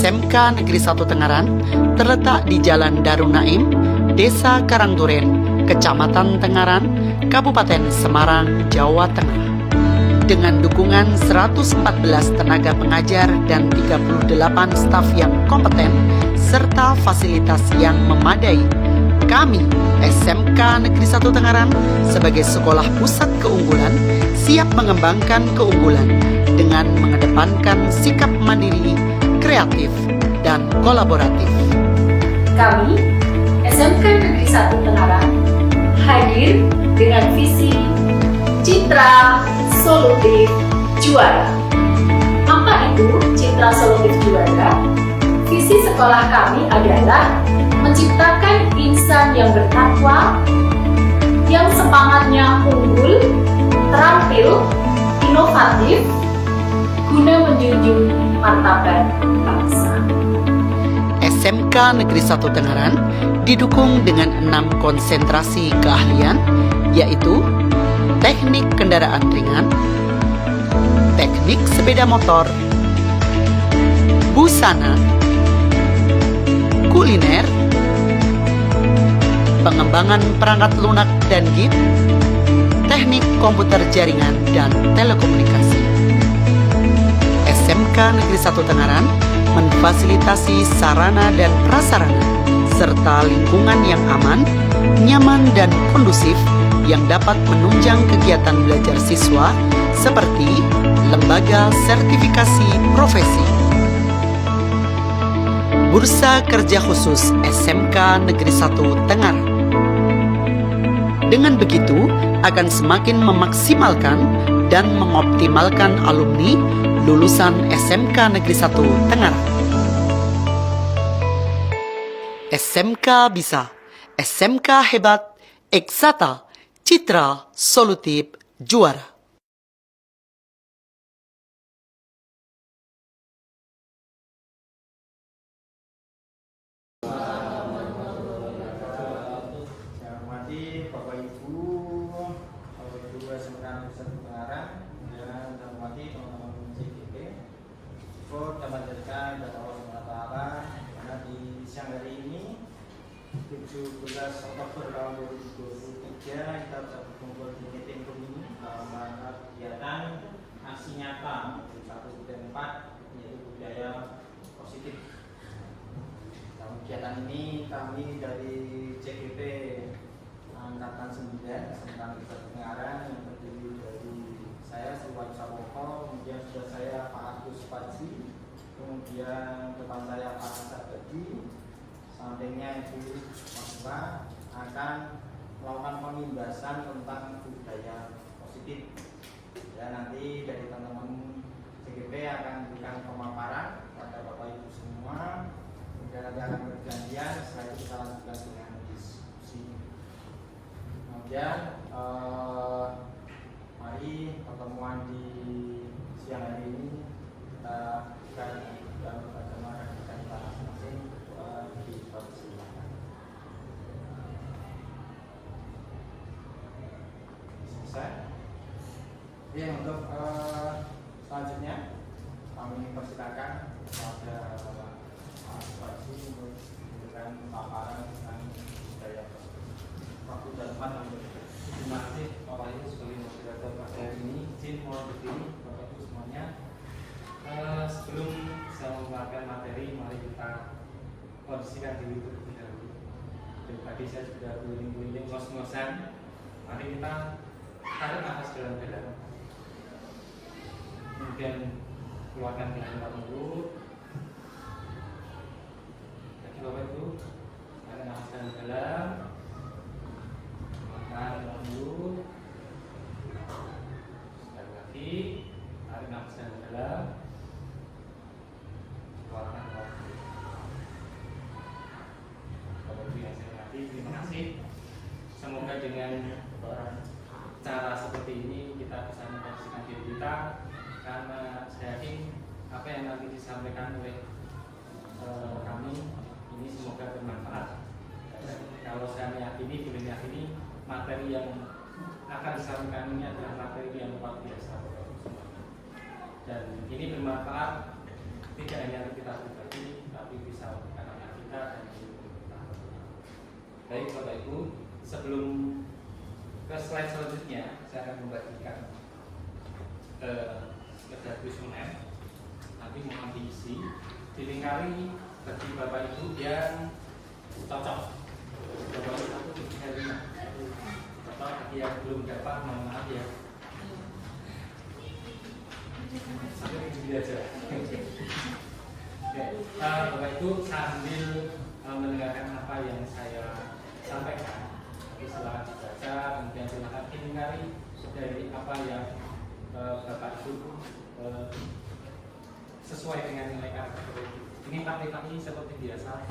SMK Negeri 1 Tengaran terletak di Jalan Darun Naim, Desa Karangduren, Kecamatan Tengaran, Kabupaten Semarang, Jawa Tengah. Dengan dukungan 114 tenaga pengajar dan 38 staf yang kompeten, serta fasilitas yang memadai, kami, SMK Negeri 1 Tengaran, sebagai sekolah pusat keunggulan, siap mengembangkan keunggulan dengan mengedepankan sikap mandiri, kreatif, dan kolaboratif. Kami, SMK Negeri 1 Tengaran, hadir dengan visi Citra Solutif Juara. Apa itu Citra Solutif Juara? Visi sekolah kami adalah menciptakan insan yang bertakwa, yang semangatnya unggul, terampil, inovatif, guna menjunjung martabat bangsa. SMK Negeri 1 Tengaran didukung dengan 6 konsentrasi keahlian, yaitu teknik kendaraan ringan, teknik sepeda motor, busana, kuliner, pengembangan perangkat lunak dan GIP, teknik komputer jaringan dan telekomunikasi. SMK Negeri 1 Tengaran memfasilitasi sarana dan prasarana serta lingkungan yang aman, nyaman dan kondusif yang dapat menunjang kegiatan belajar siswa seperti lembaga sertifikasi profesi. Bursa Kerja Khusus SMK Negeri 1 Tengaran. Dengan begitu, akan semakin memaksimalkan dan mengoptimalkan alumni lulusan SMK Negeri 1 Tengaran. SMK bisa, SMK hebat, Eksata, Citra Solutif Juara. Saya hormati Bapak Ibu SMK Negeri 1 Tengaran, dan saya hormati teman-teman CGP. Syukur dapat menjadikan kepada Allah SWT karena di siang hari ini 17 Oktober tahun 2023 kita bisa berkumpul di meeting room ini dalam rangka kegiatan aksi nyata 1 dan 4, yaitu budaya positif. Dalam kegiatan ini kami dari CGP Angkatan 9 SMK Negeri 1 Tengaran yang terdiri dari saya Sri Wahyu Sapoko, kemudian sudah saya Pak Agus Fadzi, kemudian depan saya Pak Asad Badi, sampingnya Ibu Mahasiswa, akan melakukan pengimbasan tentang budaya positif. Ya, nanti dari teman-teman CGP akan memberikan pemaparan kepada Bapak Ibu semua, kemudian nanti akan bergantian, setelah itu kita lanjutkan dengan diskusi. Kemudian mari pertemuan di siang hari ini kita akan bagaimana kita masing-masing dipersilakan. Selesai. Ya, untuk selanjutnya kami persilakan kepada Pak Fadzi untuk memberikan paparan tentang budaya waktu dan tempat. Terima kasih Bapak Ibu sebagai moderator pada hari ini. Izin mohon berdiri Bapak Ibu semuanya. Sebelum saya memperkenalkan materi, mari kita kondisikan diri terlebih dahulu. Dan tadi saya sudah keliling-keliling ngos-ngosan. Mari kita tarik nafas dalam-dalam. Kemudian keluarkan dalam mulut. Lagi Bapak Ibu, tarik nafas dalam-dalam. Tarik nafas dulu. Sekali lagi, tarik nafas dalam. Keluarkan waktu. Bapak Ibu yang saya hormati, terima kasih. Semoga dengan cara seperti ini kita bisa memposisikan diri kita, karena saya yakin apa yang nanti disampaikan oleh kami ini semoga bermanfaat. Kalau saya meyakini, boleh meyakini materi yang akan disampaikan ini adalah materi yang luar biasa. Dan ini bermanfaat tidak hanya untuk kita pribadi, tapi bisa untuk anak-anak kita dan untuk kita. Baik Bapak Ibu, sebelum ke slide selanjutnya, saya akan membagikan sekedar kuesioner. Nanti mohon diisi, dilingkari bagi Bapak Ibu yang cocok. Bapak Ibu satu tiga lima. Cocok bagi yang belum dapat, mohon maaf ya. Sampai begini aja. Oke, Bapak Ibu sambil mendengarkan apa yang saya sampaikan, silakan dibaca, kemudian silakan dilingkari dari apa yang Bapak Ibu sesuai dengan nilai karakter. Ini Pak ini seperti biasa.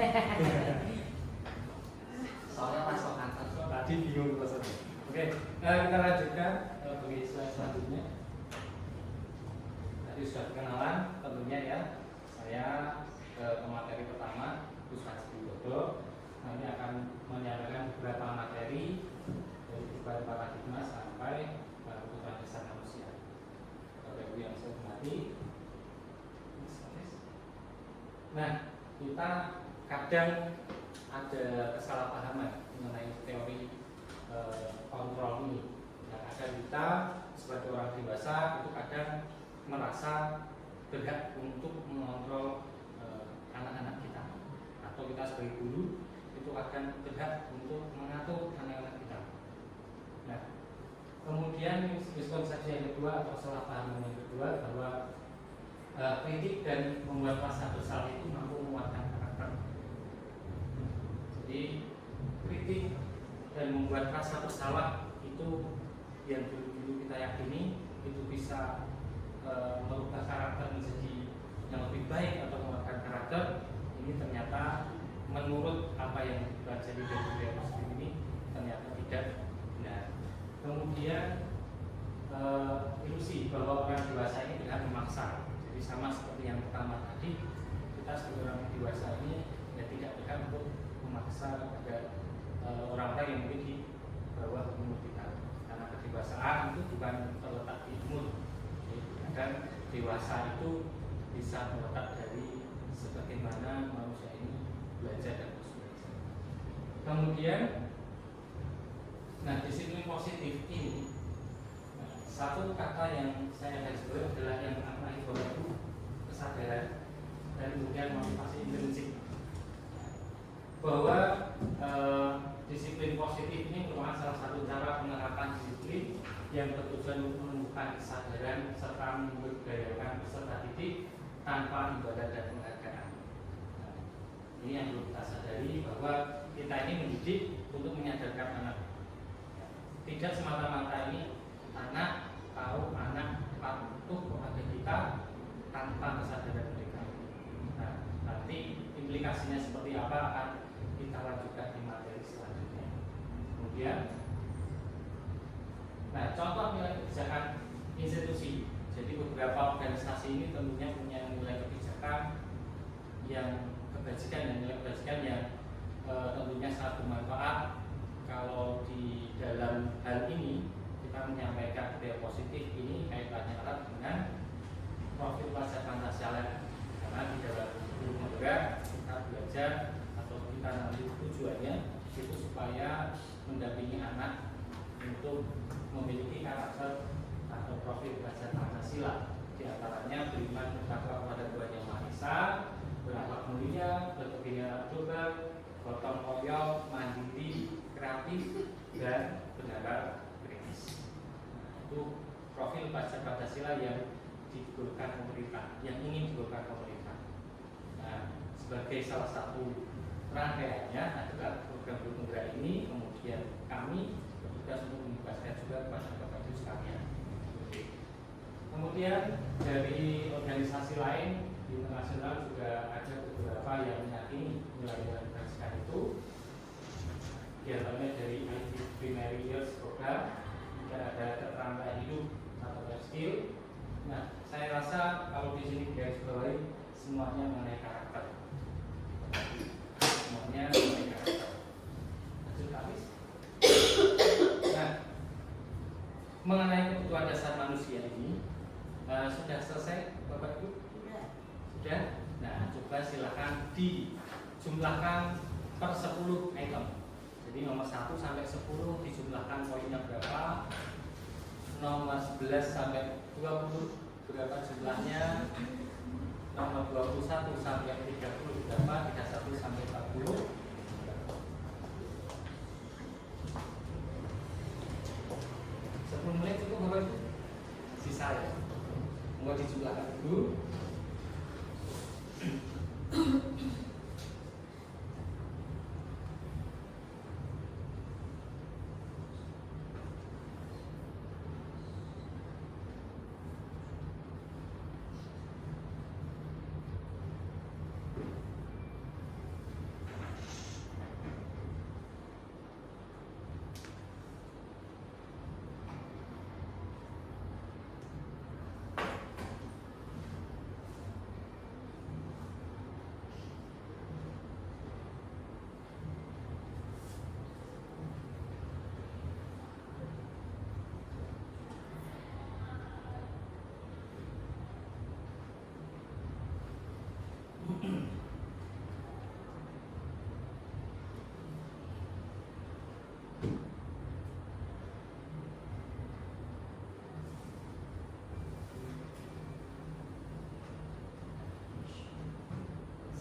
Soalnya masuk kantor. Tadi bingung pesannya. Oke, kita lanjutkan bagi slide selanjutnya. Tadi sudah kenalan tentunya ya. Saya ke materi pertama, Ustaz Widodo. Nanti akan menyampaikan beberapa materi dari perubahan paradigma sampai kebutuhan dasar manusia. Bapak Ibu yang saya hormati. Nah, kita kadang ada kesalahpahaman mengenai teori kontrol ini. Yang ada kita sebagai orang dewasa itu kadang merasa berhak untuk mengontrol anak-anak kita, atau kita sebagai guru itu akan berhak untuk mengatur anak-anak kita. Nah, kemudian miskonsepsi yang kedua atau salah paham yang kedua bahwa kritik dan membuat rasa bersalah itu mampu menguatkan karakter. Jadi kritik dan membuat rasa bersalah itu yang dulu kita yakini itu bisa merubah karakter menjadi yang lebih baik atau menguatkan karakter. Ini ternyata menurut apa yang dipelajari dari budaya positif ini ternyata tidak benar. Kemudian ilusi bahwa orang dewasa ini tidak memaksa. Jadi sama seperti yang pertama tadi, kita sebagai orang dewasa ini ya tidak berhak untuk memaksa kepada orang-orang yang mungkin di bawah umur kita. Karena kedewasaan itu bukan terletak di umur. Dan dewasa itu bisa terletak dari sebagaimana manusia ini belajar dan terus belajar. Kemudian, nah disiplin positif ini satu kata yang saya garis bawahi adalah yang maknanya bahwa kesadaran dan kemudian motivasi intrinsik. Bahwa disiplin positif ini merupakan salah satu cara penerapan disiplin yang bertujuan untuk menumbuhkan kesadaran serta memberdayakan peserta didik tanpa ibadah dan penghargaan. Nah, ini yang perlu kita sadari bahwa kita ini mendidik untuk menyadarkan anak. Tidak semata-mata ini anak tahu anak patuh kepada kita tanpa kesadaran mereka. Nah, nanti implikasinya seperti apa akan kita lanjutkan di materi selanjutnya. Kemudian, nah contoh nilai kebijakan institusi. Jadi beberapa organisasi ini tentunya punya nilai kebijakan yang kebajikan dan nilai kebajikan yang tentunya sangat bermanfaat. Kalau di dalam hal ini kita menyampaikan budaya positif ini kaitannya erat dengan profil pelajar Pancasila, karena di dalam guru menggerak kita belajar atau kita nanti tujuannya itu supaya mendampingi anak untuk memiliki karakter atau profil pelajar Pancasila, di antaranya beriman bertakwa kepada Tuhan Yang Maha Esa, berakhlak mulia, berkebinekaan global, gotong royong, mandiri, kreatif, dan bernalar kritis. Nah, itu profil pelajar Pancasila yang digolkan pemerintah, yang ingin digolkan pemerintah. Nah, sebagai salah satu rangkaiannya adalah program penggerak ini, kemudian kami bertugas untuk membebaskan juga kepada Bapak Ibu sekalian. Kemudian dari organisasi lain di internasional juga ada beberapa yang meyakini nilai-nilai kebajikan itu, diantaranya dari IT Primary Years Program, dan ada keterampilan hidup atau life skill. Nah, saya rasa kalau di sini garis bawahi semuanya mengenai karakter. Semuanya mengenai karakter. Lanjut habis. Nah, mengenai kebutuhan dasar manusia ini sudah selesai, Bapak Ibu? Sudah. Nah, coba silakan dijumlahkan per 10 item. Jadi nomor 1 sampai 10 dijumlahkan poinnya berapa, nomor 11 sampai 20 berapa jumlahnya, nomor 21 sampai 30 berapa, 31 sampai 40. Menit itu Bapak Ibu sisa ya, mau dijumlahkan dulu.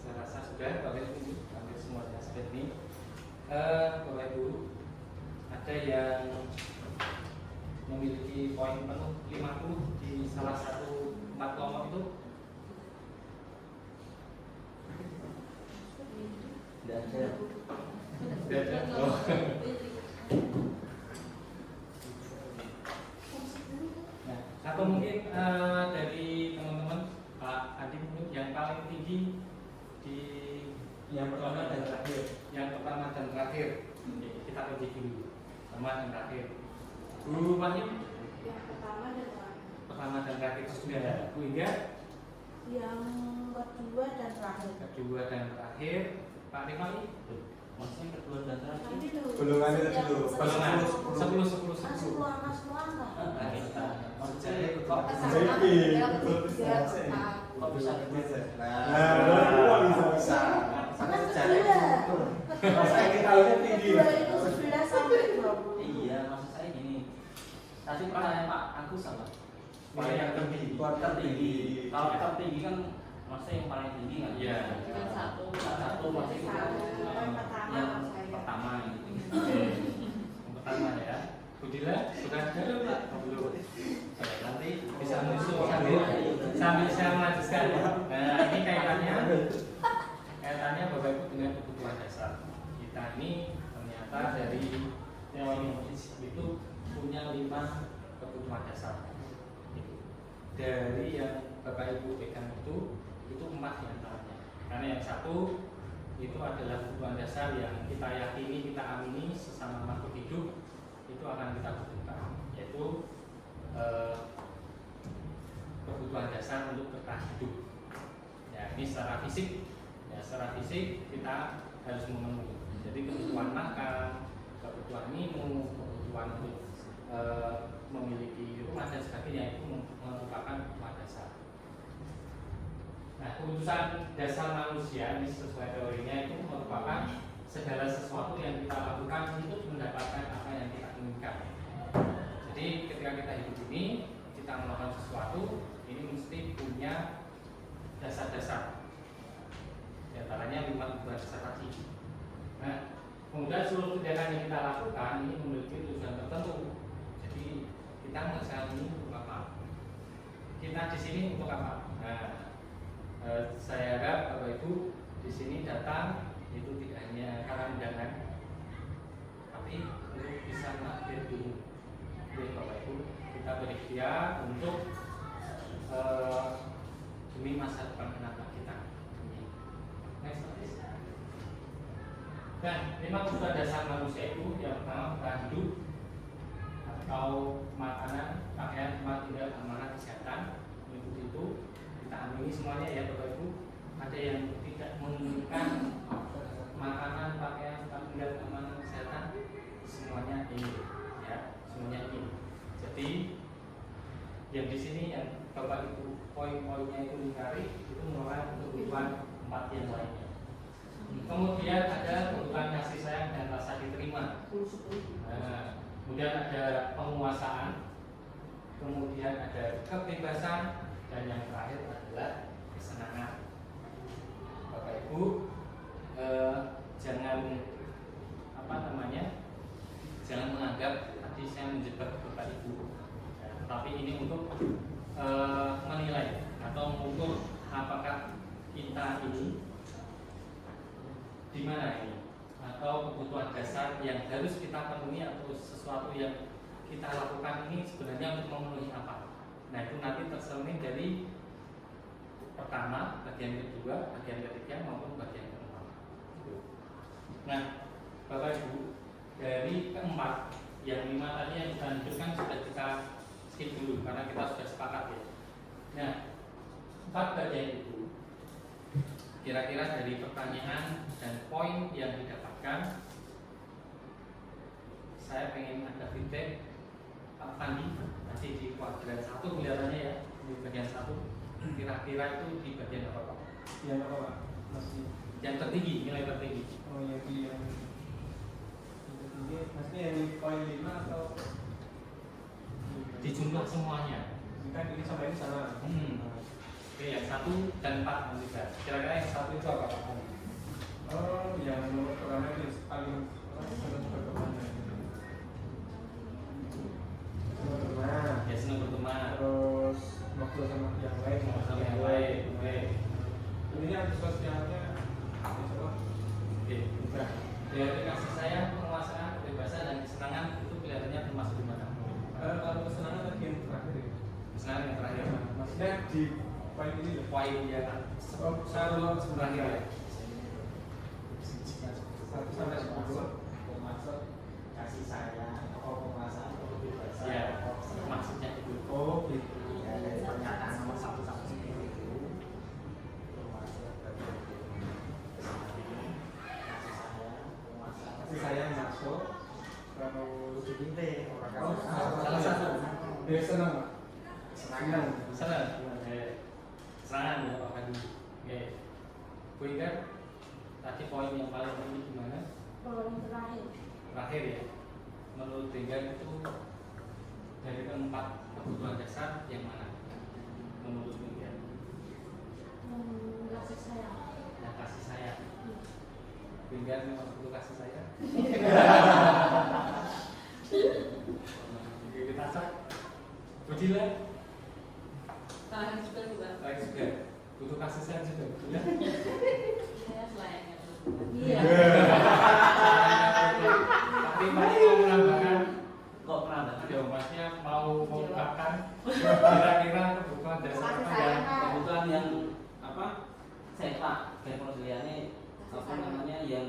Saya rasa sudah, Bapak Ibu hampir semuanya sudah ini. Bapak Ibu, ada yang memiliki poin penuh 50 di salah satu 4 kelompok itu? Tidak ada. Tidak ada. Oh. Nah, atau mungkin dari teman-teman Pak Adi mungkin yang paling tinggi di yang pertama dan terakhir. Yang pertama dan terakhir. Kita uji dulu. Pertama dan terakhir. Bu Wahyu? Yang pertama dan terakhir. Pertama dan terakhir sudah. Bu Inga? Yang kedua dan terakhir. Kedua dan terakhir. Pak Rifai? Maksudnya kedua dan terakhir. Nanti dulu. Belum ada dulu. Barengan 10 Masih angka semua angka. Maksudnya Kok Jadi, kok bisa gitu? Nah, bisa. Kan Caranya kedua. Saya kita lihat tinggi. Kedua itu 11 sampai 20. Iya, maksud saya gini. Tadi pertanyaan Pak Agus apa? Poin yang tinggi. Tertinggi. Kalau tertinggi kan maksudnya yang paling tinggi kan? Iya. Satu maksudnya kita Yang pertama yang saya. pertama gitu. Yang pertama ya. Budila sudah ada Pak? Belum. Nanti bisa menyusul sambil saya melanjutkan ya. Nah ini kaitannya Bapak Ibu dengan kebutuhan dasar. Kita ini ternyata dari teori itu punya 5 kebutuhan dasar. Dari yang Bapak Ibu pegang itu 4 diantaranya. Karena yang satu itu adalah kebutuhan dasar yang kita yakini, kita amini sesama makhluk hidup itu akan kita butuhkan, yaitu kebutuhan dasar untuk bertahan hidup. Ya, ini secara fisik, kita harus memenuhi. Jadi kebutuhan makan, kebutuhan minum, kebutuhan untuk memiliki rumah dan sebagainya itu merupakan kebutuhan dasar. Nah, kebutuhan dasar manusia ini sesuai teorinya itu merupakan segala sesuatu yang kita lakukan untuk mendapatkan apa yang kita inginkan. Jadi ketika kita hidup ini, kita melakukan sesuatu, ini mesti punya dasar-dasar. Di antaranya 5 kebutuhan dasar tadi. Nah, kemudian seluruh kegiatan yang kita lakukan ini memiliki tujuan tertentu. Jadi kita melaksanakan ini untuk apa? Kita di sini untuk apa? Nah, saya harap Bapak Ibu di sini datang itu tidak hanya karena undangan, tapi untuk bisa mengupdate dulu. Jadi Bapak Ibu, kita berikhtiar untuk demi masa depan anak-anak kita. Next please. Dan 5 kebutuhan dasar manusia itu yang pertama bertahan hidup atau makanan, pakaian, tempat tinggal, amanah, kesehatan. Mengikuti itu kita amini semuanya ya Bapak Ibu. Ada yang tidak menginginkan makanan, pakaian, tempat tinggal, amanah, kesehatan, semuanya ini ya, semuanya ini. Jadi yang di sini yang Bapak Ibu poin-poinnya itu lingkari itu merupakan kebutuhan 4 yang lainnya. Kemudian ada kebutuhan kasih sayang dan rasa diterima. Kemudian ada penguasaan, kemudian ada kebebasan, dan yang terakhir adalah kesenangan. Bapak Ibu, jangan jangan menganggap tadi saya menjebak Bapak Ibu, tapi ini untuk menilai atau mengukur apakah kita ini di mana ini, atau kebutuhan dasar yang harus kita penuhi atau sesuatu yang kita lakukan ini sebenarnya untuk memenuhi apa. Nah, itu nanti tercermin dari pertama, bagian kedua, bagian ketiga maupun bagian keempat. Nah, Bapak Ibu, dari keempat, yang 5 tadi yang kita lanjutkan sudah kita skip dulu karena kita sudah sepakat ya. Nah, 4 bagian itu kira-kira dari pertanyaan dan poin yang didapatkan, saya pengen ada feedback Pak Fandi tadi di kuadran 1 kelihatannya ya, di bagian 1 kira-kira itu di bagian apa Pak? Yang apa Pak? Masih Yang tertinggi, nilai tertinggi. oh yang tertinggi maksudnya yang di poin 5 atau Di jumlah semuanya. kan ini sampai ini sama. Oke, yang 1 dan 4 nanti saya. Kira-kira yang 1 itu apa Pak? Oh, yang nomor pertama itu paling berteman. Ya, senang berteman. Terus ngobrol sama yang lain, Sama yang lain. Oke. Ini sosialnya Oke. Dari kasih sayang, penguasaan, kebebasan dan kesenangan itu kelihatannya termasuk di mana? kalau kesenangan tadi yang terakhir ya. Kesenangan yang terakhir. Maksudnya di poin ini loh. Poin yang Kalau terakhir ya. 1 sampai 10 termasuk kasih sayang, penguasaan, kebebasan. Ya, maksudnya itu. Oh, gitu. Ya, dari pernyataan nomor 1 sampai 10 itu Kasih sayang masuk. Kalau Oh, salah satu. Dia senang, Pak. Senang. Senang. Serangan ya Pak Fandi. Oke. Bu Ika, tadi poin yang paling penting gimana? Poin terakhir. Terakhir ya. Menurut Ika itu dari keempat kebutuhan dasar yang mana? Menurut Ika? Kasih sayang. Yang kasih sayang. Ika memang butuh kasih sayang. Oke, kita cek. Budila, Tahan juga. baik juga. Butuh kasih sayang juga. Ya. Saya selayaknya. Iya. Tapi mau menambahkan, kok menambahkan ya maksudnya mau mengungkapkan kira-kira kebutuhan dasar Kasih apa sayang. yang kebutuhan yang apa? Saya Pak, kayak prosiliannya apa namanya yang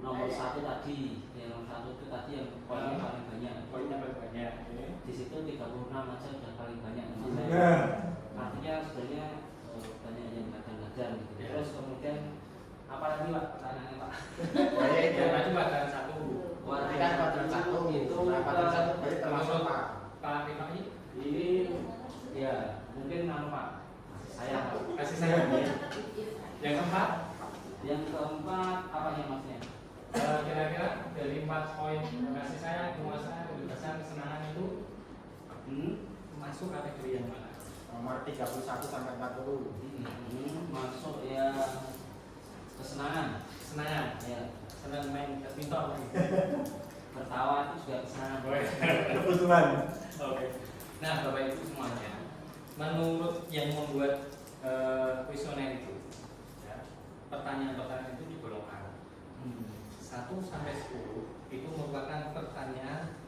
nomor 1 tadi, yang nomor 1 itu tadi yang poinnya paling banyak. poinnya paling banyak. Di situ 36 aja udah paling banyak. Nah. Artinya sebenarnya banyak yang kadang-kadang gitu. Ya. Terus kemudian apa lagi Pak pertanyaannya Pak? Ya, tadi kuadran 1. Kuadran Kan kuadran 1 itu kuadran 1 berarti termasuk Pak. Pak Rifai, ini ya mungkin Pak saya kasih sayang. Yang keempat, yang keempat apa yang maksudnya? kira-kira dari 4 poin kasih sayang, penguasaan, kebebasan, kesenangan itu masuk kategori yang mana? Nomor 31 sampai 40. Masuk ya kesenangan. Kesenangan. Ya, Senang main badminton. tertawa itu juga kesenangan. Kebutuhan. Oke. Nah, Bapak Ibu semuanya, menurut yang membuat kuesioner itu, ya, pertanyaan-pertanyaan itu digolongkan 1 sampai 10 itu merupakan pertanyaan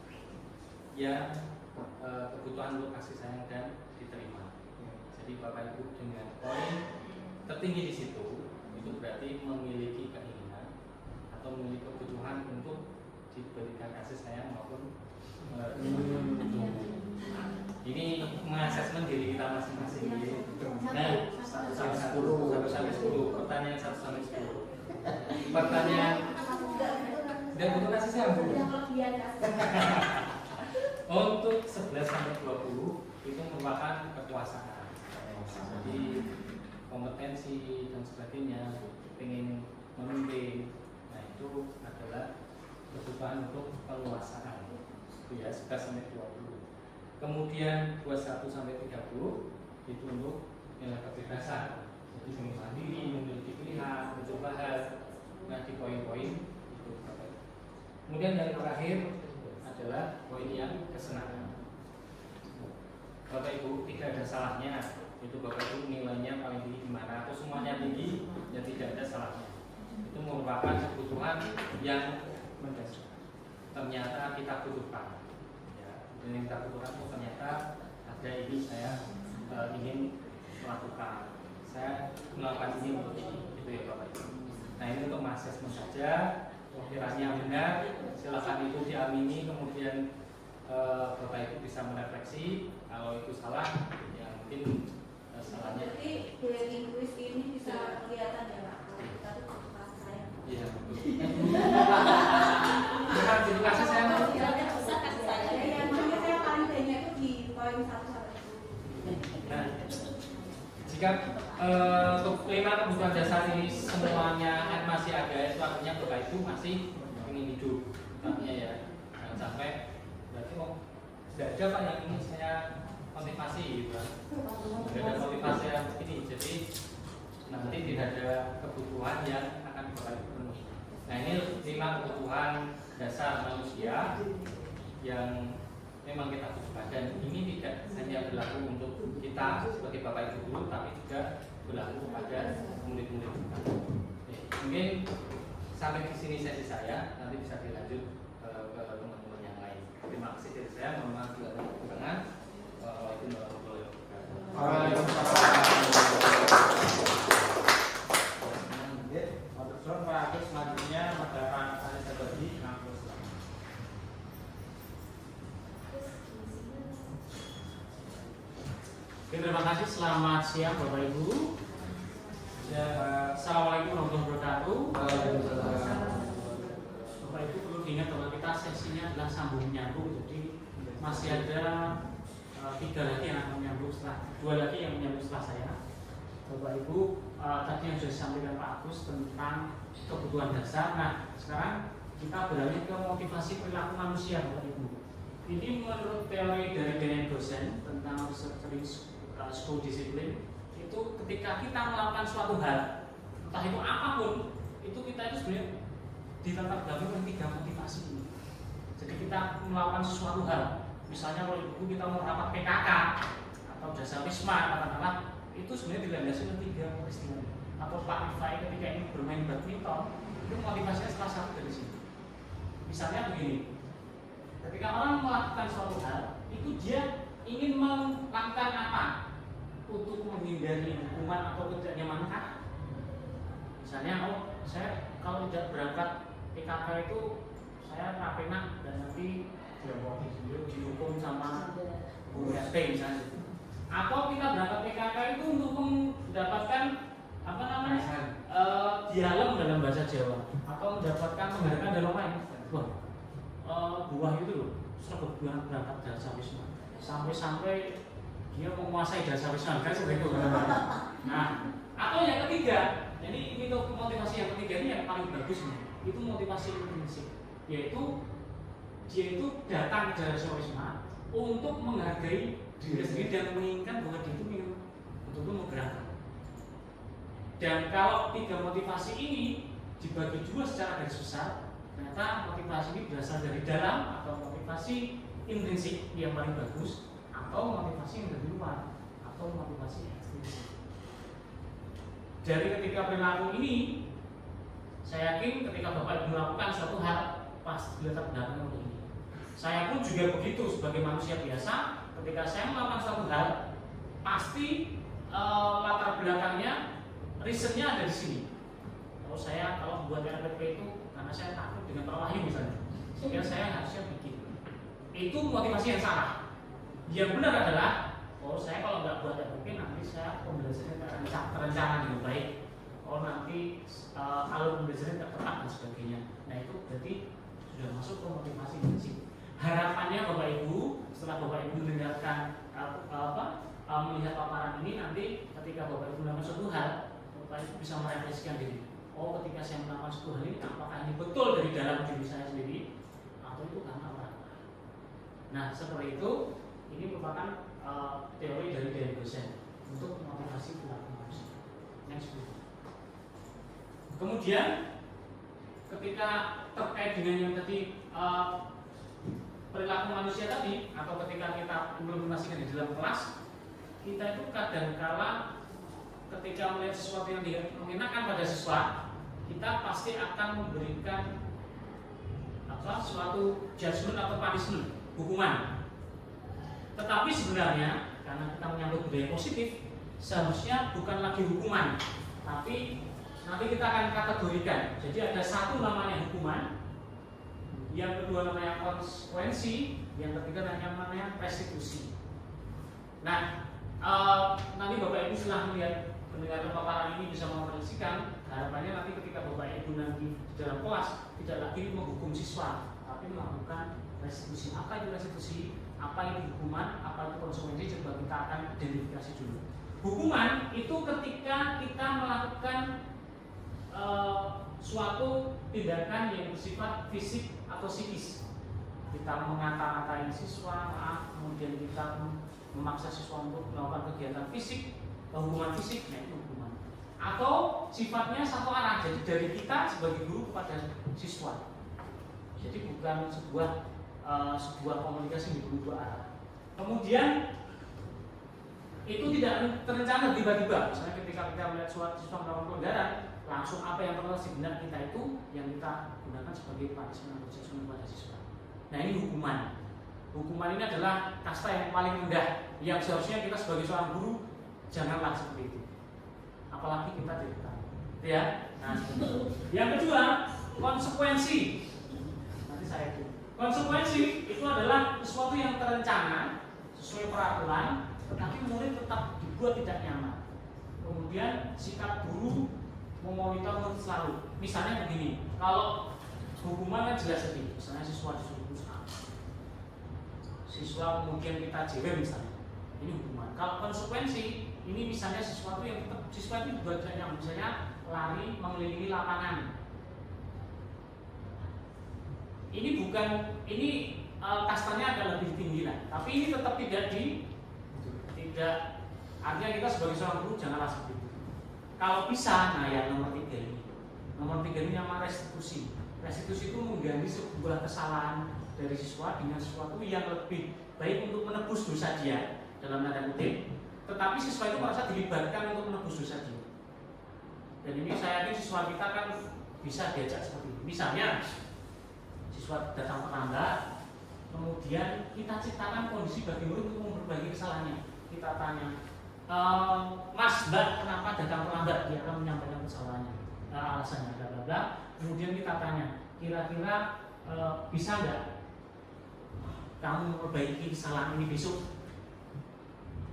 yang kebutuhan untuk kasih sayang dan diterima. Jadi Bapak Ibu dengan poin tertinggi di situ itu berarti memiliki keinginan atau memiliki kebutuhan untuk diberikan kasih sayang maupun ini mengasesmen diri kita masing-masing. Nah, 1 sampai 10 pertanyaan 1 sampai 10 pertanyaan dan butuh kasih sayang Bu. Untuk 11 sampai 20 itu merupakan kekuasaan. Jadi kompetensi dan sebagainya, pengen memimpin. Nah itu adalah kebutuhan untuk penguasaan. Itu ya 11 sampai 20. Kemudian 21 sampai 30 itu untuk nilai kebebasan. Jadi memilih mandiri, memiliki pilihan, mencoba hal. Nah di poin-poin itu. Kemudian yang terakhir adalah poin yang kesenangan. Bapak Ibu tidak ada salahnya. Itu Bapak Ibu nilainya paling tinggi di mana atau semuanya tinggi, ya tidak ada salahnya. Itu merupakan kebutuhan yang mendasar. Ternyata kita butuhkan. Ya, dan yang kita butuhkan itu ternyata ada ini saya ingin melakukan. Saya melakukan ini untuk ini, gitu ya Bapak Ibu. Nah ini untuk asesmen saja. Kiranya benar, silakan itu diamini. Kemudian Bapak Ibu bisa merefleksi. Kalau itu salah, ya mungkin salahnya. Jadi biaya linguis ini bisa kelihatan ya Pak, kalau kita tuh kebutuhan saya. Iya betul. Bukan edukasi saya. Biayanya besar kan saya. Ya, makanya saya paling banyak itu di poin 1 sampai 10. Nah, jika untuk 5 kebutuhan dasar ini semuanya masih ada, itu artinya Bapak Ibu masih ingin hidup, artinya ya jangan sampai berarti tidak ada Pak yang ini saya motivasi gitu kan. Tidak ada motivasi yang ini, jadi nanti tidak ada kebutuhan yang akan Bapak Ibu penuhi. Nah ini 5 kebutuhan dasar manusia yang memang kita butuhkan, dan ini tidak hanya berlaku untuk kita sebagai Bapak Ibu guru, tapi juga berlaku kepada murid-murid kita. Mungkin sampai di sini sesi saya, nanti bisa dilanjut ke teman-teman yang lain. Terima kasih dari saya, mohon maaf bila ada kekurangan. Waalaikumsalam warahmatullahi wabarakatuh. Waalaikumsalam. Pak Agus, selanjutnya Bapak Alisa Badi, kampus. Oke, terima kasih. Selamat siang Bapak Ibu. Ya, Assalamualaikum warahmatullahi wabarakatuh. Bapak Ibu perlu diingat bahwa kita sesinya adalah sambung menyambung. Jadi masih ada 3 lagi yang akan menyambung setelah 2 lagi yang menyambung setelah saya. Bapak Ibu tadi yang sudah disampaikan Pak Agus tentang kebutuhan dasar. Nah, sekarang kita beralih ke motivasi perilaku manusia Bapak Ibu. Ini menurut teori dari Daniel Dosen tentang researching school discipline, itu ketika kita melakukan suatu hal, entah itu apapun, itu kita itu sebenarnya dilatar belakangi oleh 3 motivasi ini. Jadi kita melakukan sesuatu hal, misalnya kalau ibu kita mau rapat PKK atau jasa wisma katakanlah, itu sebenarnya dilandasi oleh 3 peristiwa. Atau Pak Rifai ketika ini bermain badminton, itu motivasinya salah satu dari sini. Misalnya begini, ketika orang melakukan suatu hal, itu dia ingin melakukan apa? Untuk menghindari hukuman atau ketidaknyamanan. Misalnya, saya kalau tidak berangkat PKK itu saya rapenak dan nanti dihukum sama Bu RT misalnya. Atau kita berangkat PKK itu untuk mendapatkan apa namanya dialem dalam bahasa Jawa, atau mendapatkan penghargaan dalam lain. Buah itu loh, serba berangkat jasa wisma sampai dia menguasai jasa wisma kan seperti itu. Nah, atau yang ketiga, ini motivasi yang ketiga ini yang paling bagus nih. Itu motivasi intrinsik, yaitu dia itu datang ke jasa wisma untuk menghargai diri sendiri dan menginginkan bahwa dia itu ingin betul-betul mau berangkat. Dan kalau 3 motivasi ini dibagi 2 secara garis besar, ternyata motivasi ini berasal dari dalam atau motivasi intrinsik yang paling bagus, atau motivasi yang dari luar atau motivasi ekstrinsik. Dari ketika perilaku ini, saya yakin ketika Bapak Ibu melakukan suatu hal pasti dilatar belakang untuk ini. Saya pun juga begitu sebagai manusia biasa. Ketika saya melakukan suatu hal, pasti latar belakangnya, reasonnya ada di sini. Kalau membuat RPP itu karena saya takut dengan Pak Wahyu misalnya, sehingga saya harusnya bikin. Itu motivasi yang salah. Yang benar adalah, saya kalau nggak buat RPP nanti saya pembelajarannya terencana dengan baik. Nanti alur pembelajarannya tak tepat dan sebagainya. Nah itu berarti sudah masuk ke motivasi intrinsik. Harapannya Bapak Ibu, setelah Bapak Ibu mendengarkan melihat paparan ini, nanti ketika Bapak Ibu melakukan suatu hal, Bapak Ibu bisa merefleksikan diri. oh ketika saya melakukan sebuah hal ini, apakah ini betul dari dalam diri saya sendiri atau itu karena orang lain. Nah seperti itu, ini merupakan teori dari Daniel Goleman untuk motivasi perilaku manusia. Next please. Kemudian ketika terkait dengan yang tadi perilaku manusia tadi, atau ketika kita implementasikan di dalam kelas, kita itu kadangkala ketika melihat sesuatu yang mengenakan pada siswa, kita pasti akan memberikan suatu judgment atau punishment, hukuman. Tetapi sebenarnya karena kita menyambut budaya positif, seharusnya bukan lagi hukuman, tapi nanti kita akan kategorikan. Jadi ada satu namanya hukuman, yang kedua namanya konsekuensi, yang ketiga namanya restitusi. Nah, nanti Bapak Ibu setelah melihat pendengaran paparan ini bisa memprediksikan, harapannya nanti ketika Bapak Ibu nanti di dalam kelas tidak lagi menghukum siswa, tapi melakukan restitusi. Apa itu restitusi? Apa itu hukuman? Apa itu konsekuensi? Coba kita akan identifikasi dulu. Hukuman itu ketika kita melakukan suatu tindakan yang bersifat fisik atau psikis. Kita mengata-ngatain siswa, kemudian kita memaksa siswa untuk melakukan kegiatan fisik, hubungan fisik, nah itu hukuman. Atau sifatnya satu arah, jadi dari kita sebagai guru kepada siswa. Jadi bukan sebuah komunikasi di dua arah. Kemudian itu tidak terencana tiba-tiba. Misalnya ketika kita melihat siswa melakukan pelanggaran, langsung apa yang terlihat di benak kita itu yang kita gunakan sebagai punishment pada siswa. Nah ini hukuman. Hukuman ini adalah kasta yang paling rendah, yang seharusnya kita sebagai seorang guru janganlah seperti itu. Apalagi kita tidak tahu, ya. Nah, yang kedua konsekuensi. Nanti saya itu. Konsekuensi itu adalah sesuatu yang terencana sesuai peraturan, tetapi murid tetap dibuat tidak nyaman. Kemudian sikap guru memonitor murid selalu. Misalnya begini, kalau hukuman kan jelas tadi, misalnya siswa disuruh push up, siswa kemudian kita jewer misalnya, ini hukuman. Kalau konsekuensi, ini misalnya sesuatu yang tetap siswa itu dibuat tidak nyaman, misalnya lari mengelilingi lapangan. Ini bukan, ini kastanya agak lebih tinggi lah, tapi ini tetap tidak artinya kita sebagai seorang guru janganlah seperti itu. Kalau bisa, nah ya nomor 3 ini. Nomor 3 ini nama restitusi. Restitusi itu mengganti sebuah kesalahan dari siswa dengan sesuatu yang lebih baik untuk menebus dosa dia dalam tanda kutip. Tetapi siswa itu merasa dilibatkan untuk menebus dosa dia. Dan ini saya yakin siswa kita kan bisa diajak seperti ini. Misalnya siswa datang terlambat, kemudian kita ciptakan kondisi bagi murid untuk memperbaiki kesalahannya. Kita tanya, Mas, Mbak, kenapa datang terlambat? Dia akan menyampaikan kesalahannya, alasannya, bla bla bla. Kemudian kita tanya, kira-kira bisa nggak kamu memperbaiki kesalahan ini besok?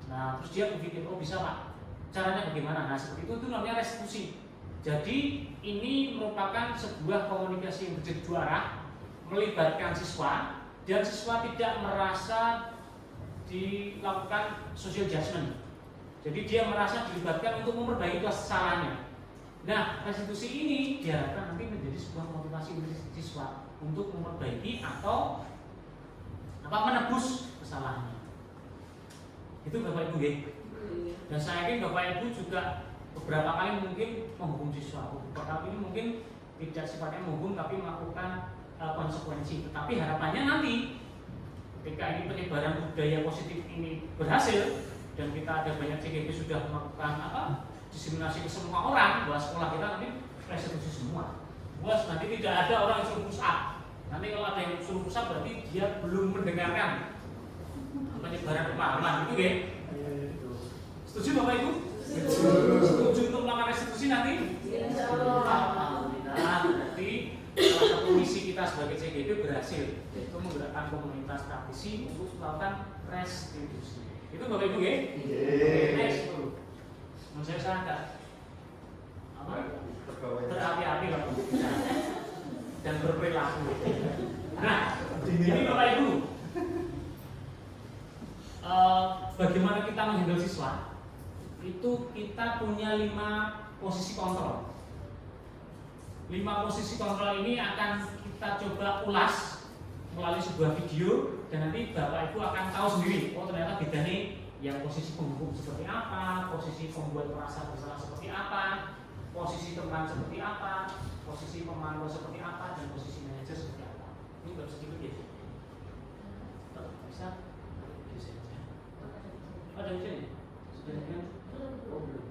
Nah, terus dia berpikir, oh bisa Pak. Caranya bagaimana? Nah, seperti itu namanya restitusi. Jadi ini merupakan sebuah komunikasi yang berdua arah, melibatkan siswa dan siswa tidak merasa dilakukan social judgment. Jadi dia merasa dilibatkan untuk memperbaiki kesalahannya. Nah, restitusi ini diharapkan nanti menjadi sebuah motivasi untuk siswa untuk memperbaiki atau menebus kesalahannya. Itu Bapak Ibu ya. Dan saya yakin Bapak Ibu juga beberapa kali mungkin menghukum siswa. Beberapa kali ini mungkin tidak sifatnya menghukum tapi melakukan konsekuensi. Tetapi harapannya nanti ketika ini penyebaran budaya positif ini berhasil dan kita ada banyak CGP sudah melakukan diseminasi ke semua orang bahwa sekolah kita nanti restitusi semua. Bahwa nanti tidak ada orang yang suruh push up. Nanti kalau ada yang suruh push up berarti dia belum mendengarkan penyebaran pemahaman, gitu ya? Setuju Bapak Ibu? Setuju untuk melakukan restitusi nanti? Alhamdulillah, berarti salah satu misi kita sebagai CGP berhasil, yaitu menggerakkan komunitas praktisi untuk melakukan restitusi. Itu Bapak Ibu ya? Next dulu. Menurut saya enggak berapi-api lah dan berperilaku. Nah, ini Bapak Ibu, bagaimana kita menghandle siswa? Itu kita punya 5 posisi kontrol. 5 posisi kontrol ini akan kita coba ulas melalui sebuah video, dan nanti Bapak Ibu akan tahu sendiri, oh ternyata bedanya yang posisi penghukum seperti apa, posisi pembuat merasa bersalah seperti apa, posisi teman seperti apa, posisi pemantau seperti apa, dan posisi manajer seperti apa. Ini baru sedikit ya. Bisa? Bisa aja. Oh, ada ujian ya? Sudah kan? Oh, belum.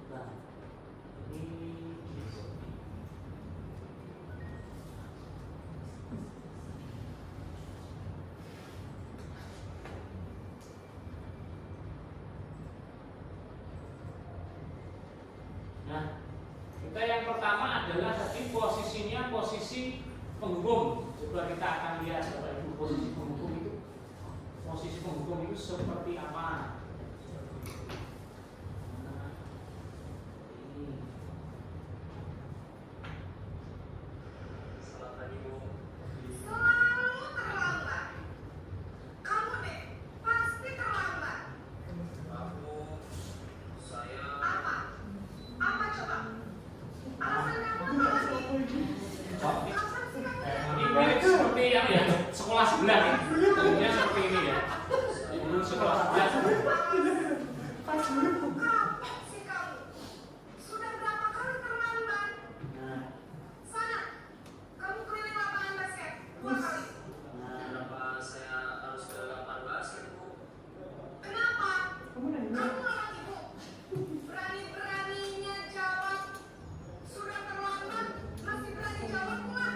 Nah, ini nah, kita yang pertama adalah tadi posisinya posisi penghukum. Coba kita akan lihat Bapak Ibu posisi penghukum itu seperti apa. Nah, ini. Selamat pagi, Bu. Selalu terlambat. Kamu deh, pasti terlambat. Aku, saya Apa? Apa coba? Alasan kamu apa lagi? Kapan sih kamu? Ini mirip seperti apa ya? Sekolah sebelah ya. Bentuknya seperti ini ya. Dulu sekolah sebelah. Kapok sih kamu. Sudah berapa kali terlambat? Nah, Sana, kamu keliling lapangan basket 2 kali. kenapa saya harus ke lapangan basket, Bu? Kenapa? Kamu lagi Bu. Berani-beraninya jawab. Sudah terlambat, masih berani jawab pula.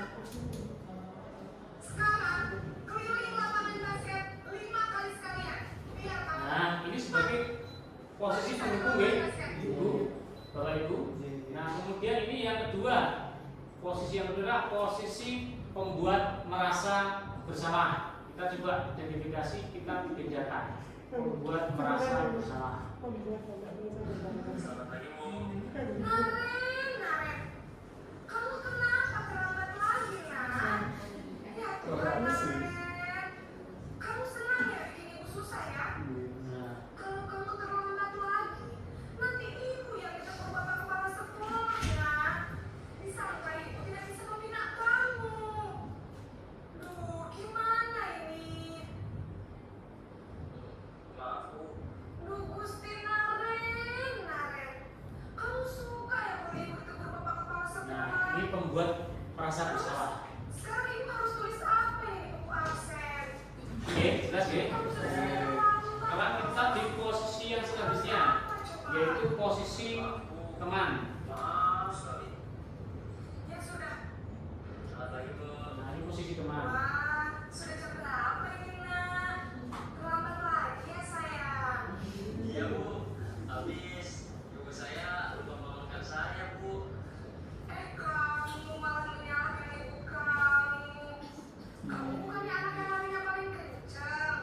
Sekarang, keliling lapangan basket 5 kali sekalian. Biar kamu. nah, ini sebagai posisi penghukum ya, Ibu, Bapak Ibu. Nah, kemudian ini yang kedua, posisi yang kedua, posisi pembuat merasa bersalah. Kita coba identifikasi, kita bedakan. Pembuat merasa bersalah. Selamat pagi, Bu. Naren, kamu kenapa terlambat lagi, Nak? Ya Tuhan, Naren. Kamu senang ya bikin ibu susah ya? Nah, Kalau kamu terlambat lagi, nanti ibu yang ditegur bapak kepala sekolah ya. Disangka ibu tidak bisa membina kamu. Duh, gimana ini? Maaf, Bu. Duh, Gusti Naren. Kamu suka ya kalau ibu ditegur bapak kepala sekolah? nah, ini pembuat merasa bersalah. Sekarang ibu harus tulis apa ini di buku absen? Oke, jelas ya. Kamu sudah terlambat. Sekarang kita di posisi yang selanjutnya, yaitu posisi teman. Maaf sekali. Ya sudah. Selamat pagi, Bu. Nah, ini posisi teman. Wah, sudah jam berapa ini, Nak? Terlambat lagi ya, sayang. Iya, Bu. Habis ibu saya lupa membangunkan saya, Bu. Kamu malah menyalahkan ibu kamu. Kamu bukannya anak yang larinya paling kencang.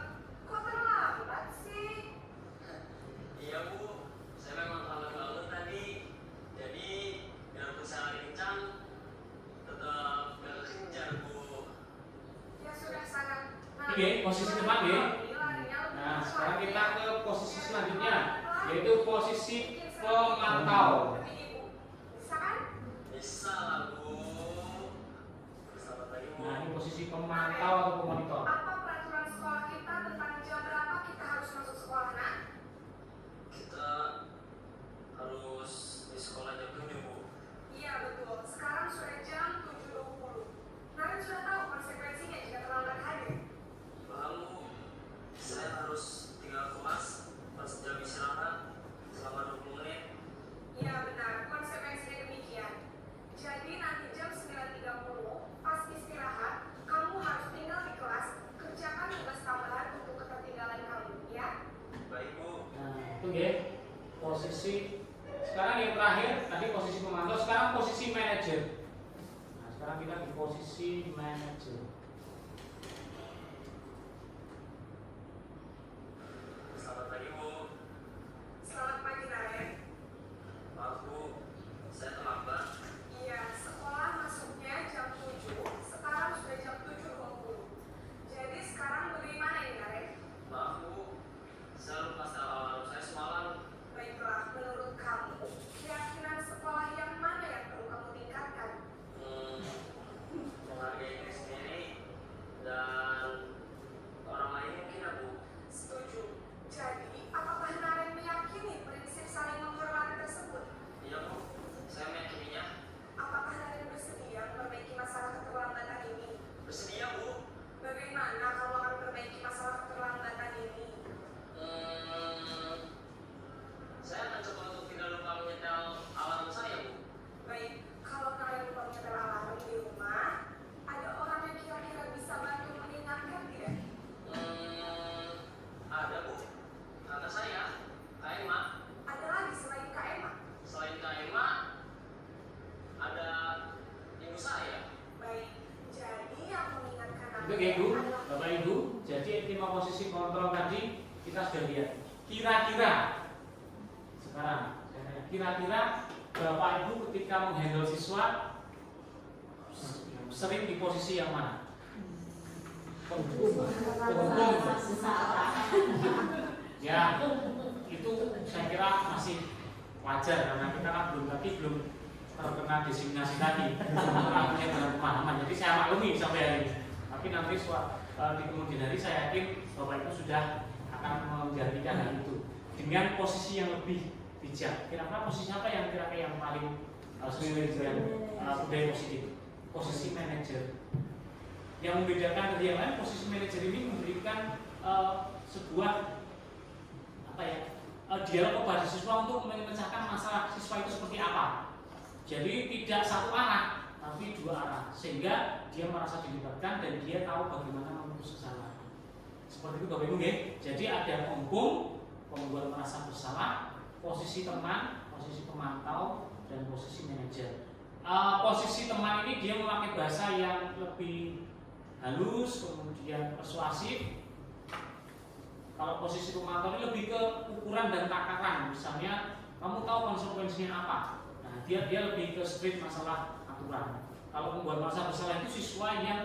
Kok terlambat sih? Iya, Bu. Saya memang terlambat bangun tadi. Jadi, biarpun saya lari kencang, tetap gak kejar, Bu. Ya sudah, sayang. Oke, posisi teman ya. Nah, sekarang kita ke posisi selanjutnya, yaitu posisi pemantau. Bisa kan? Bisa lah, Bu. Selamat pagi, Bu. Nah, ini posisi pemantau atau pemonitor. Apa peraturan sekolah kita tentang jam berapa kita harus masuk sekolah, Nak? Kita harus di sekolah jam 7, Bu. Iya betul. Sekarang sudah jam 7.20. Naren sudah tahu konsekuensinya jika terlambat hadir. Paham, Bu. Saya harus tinggal kelas pas jam istirahat selama 20 menit. Iya benar. Konsekuensinya demikian. Jadi nanti jam 9.30 pas istirahat, kamu harus tinggal di kelas, kerjakan tugas tambahan untuk ketertinggalan kamu, ya? Baik, Bu. Nah, itu ya. Posisi sekarang yang terakhir tadi posisi pemantau, sekarang posisi manajer. Nah, sekarang kita di posisi manajer. Selamat pagi, Bu. Selamat pagi, Naren. Maaf, Bu. Saya terlambat. Iya, sekolah masuknya jam 7, sekarang sudah jam 7.20. Jadi sekarang bagaimana ini, Naren? Maaf, Bu. Saya lupa setelah alarm saya semalam. Baiklah, Ibu, Bapak Ibu. Jadi 5 posisi kontrol tadi kita sudah lihat. Kira-kira sekarang, kira-kira Bapak Ibu ketika menghandle siswa sering di posisi yang mana? Penghubung. Ya, itu saya kira masih wajar karena kita kan belum terkena diskriminasi tadi, orang punya dalam pemahaman. Jadi saya maklumi sampai hari ini. Tapi nanti di kemudian hari saya yakin Bapak Ibu sudah akan menjadikan hal itu dengan posisi yang lebih bijak. Kira-kira posisi apa yang kira-kira yang paling sesuai dengan budaya positif? Posisi manajer. Yang membedakan dari yang lain, posisi manajer ini memberikan sebuah dialog kepada siswa untuk memecahkan masalah siswa itu seperti apa. Jadi tidak satu arah, tapi 2 arah, sehingga dia merasa dilibatkan dan dia tahu bagaimana memutus kesalahan. Seperti itu Bapak Ibu, ya. Jadi ada penghukum, pembuat merasa bersalah, posisi teman, posisi pemantau, dan posisi manajer. Posisi teman ini dia memakai bahasa yang lebih halus, kemudian persuasif. Kalau posisi pemantau ini lebih ke ukuran dan takaran, misalnya kamu tahu konsekuensinya apa. Nah, dia lebih ke strict masalah aturan. Kalau membuat merasa bersalah itu siswa yang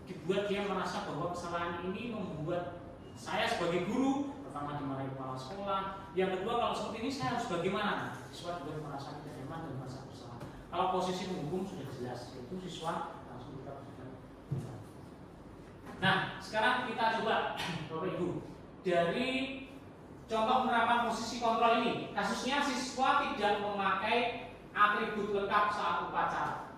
dibuat dia merasa bahwa kesalahan ini membuat saya sebagai guru, pertama dimarahi kepala sekolah, yang kedua kalau seperti ini saya harus bagaimana? Siswa juga merasa tidak nyaman dan merasa bersalah. Kalau posisi menghukum sudah jelas, yaitu siswa langsung kita berikan. Nah, sekarang kita coba Bapak Ibu dari contoh penerapan posisi kontrol ini. Kasusnya siswa tidak memakai atribut lengkap saat upacara.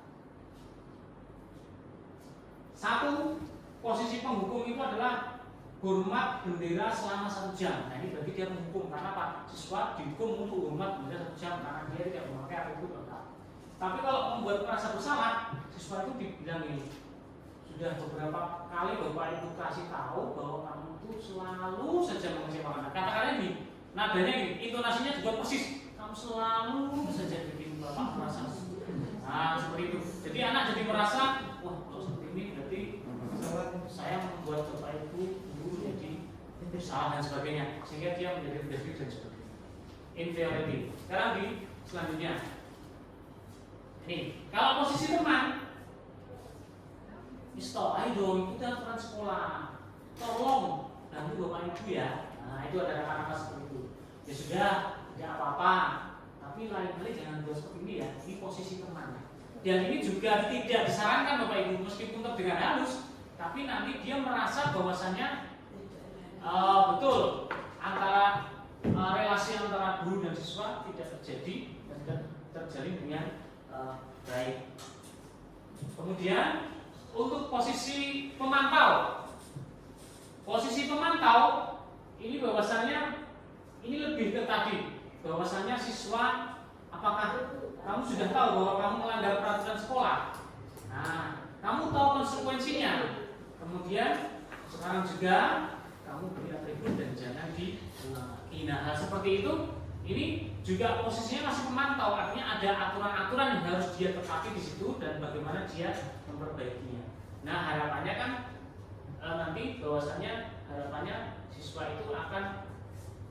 1. Posisi penghukum itu adalah hormat bendera selama 1 jam. Nah, ini berarti dia menghukum karena Pak siswa dihukum untuk hormat bendera 1 jam karena dia tidak memakai atribut lengkap. Tapi kalau membuat merasa bersalah, siswa itu dibilang ini sudah beberapa kali Bapak Ibu kasih tahu bahwa kamu itu selalu saja mengecewakan. Katakanlah ini, nadanya ini, intonasinya juga persis. Kamu selalu saja bikin Bapak merasa. Nah, seperti itu. Jadi anak jadi merasa, wah kalau seperti ini berarti saya membuat Bapak Ibu guru jadi salah dan sebagainya, sehingga dia menjadi defensif dan sebagainya. Inferiority. Sekarang di selanjutnya. Ini, kalau posisi teman, Isto, ayo dong, ikuti aturan sekolah. Tolong bantu Bapak Ibu ya. Nah, itu ada kata-kata seperti itu. Ya sudah, tidak apa-apa. Tapi lain kali jangan buat seperti ini ya. Ini posisi teman. Dan ini juga tidak disarankan Bapak Ibu, meskipun dengan halus, tapi nanti dia merasa bahwasannya betul antara relasi antara guru dan siswa tidak terjadi dan tidak terjalin dengan baik. Kemudian untuk posisi pemantau, ini bahwasannya ini lebih ke tadi, bahwasannya siswa apakah kamu sudah tahu bahwa kamu melanggar peraturan sekolah. Nah, kamu tahu konsekuensinya. Kemudian sekarang juga kamu beri atribut dan jangan diulangi. Nah, hal seperti itu ini juga posisinya masih pemantau, artinya ada aturan-aturan yang harus dia tepati di situ dan bagaimana dia memperbaikinya. Nah, harapannya kan nanti bahwasannya harapannya siswa itu akan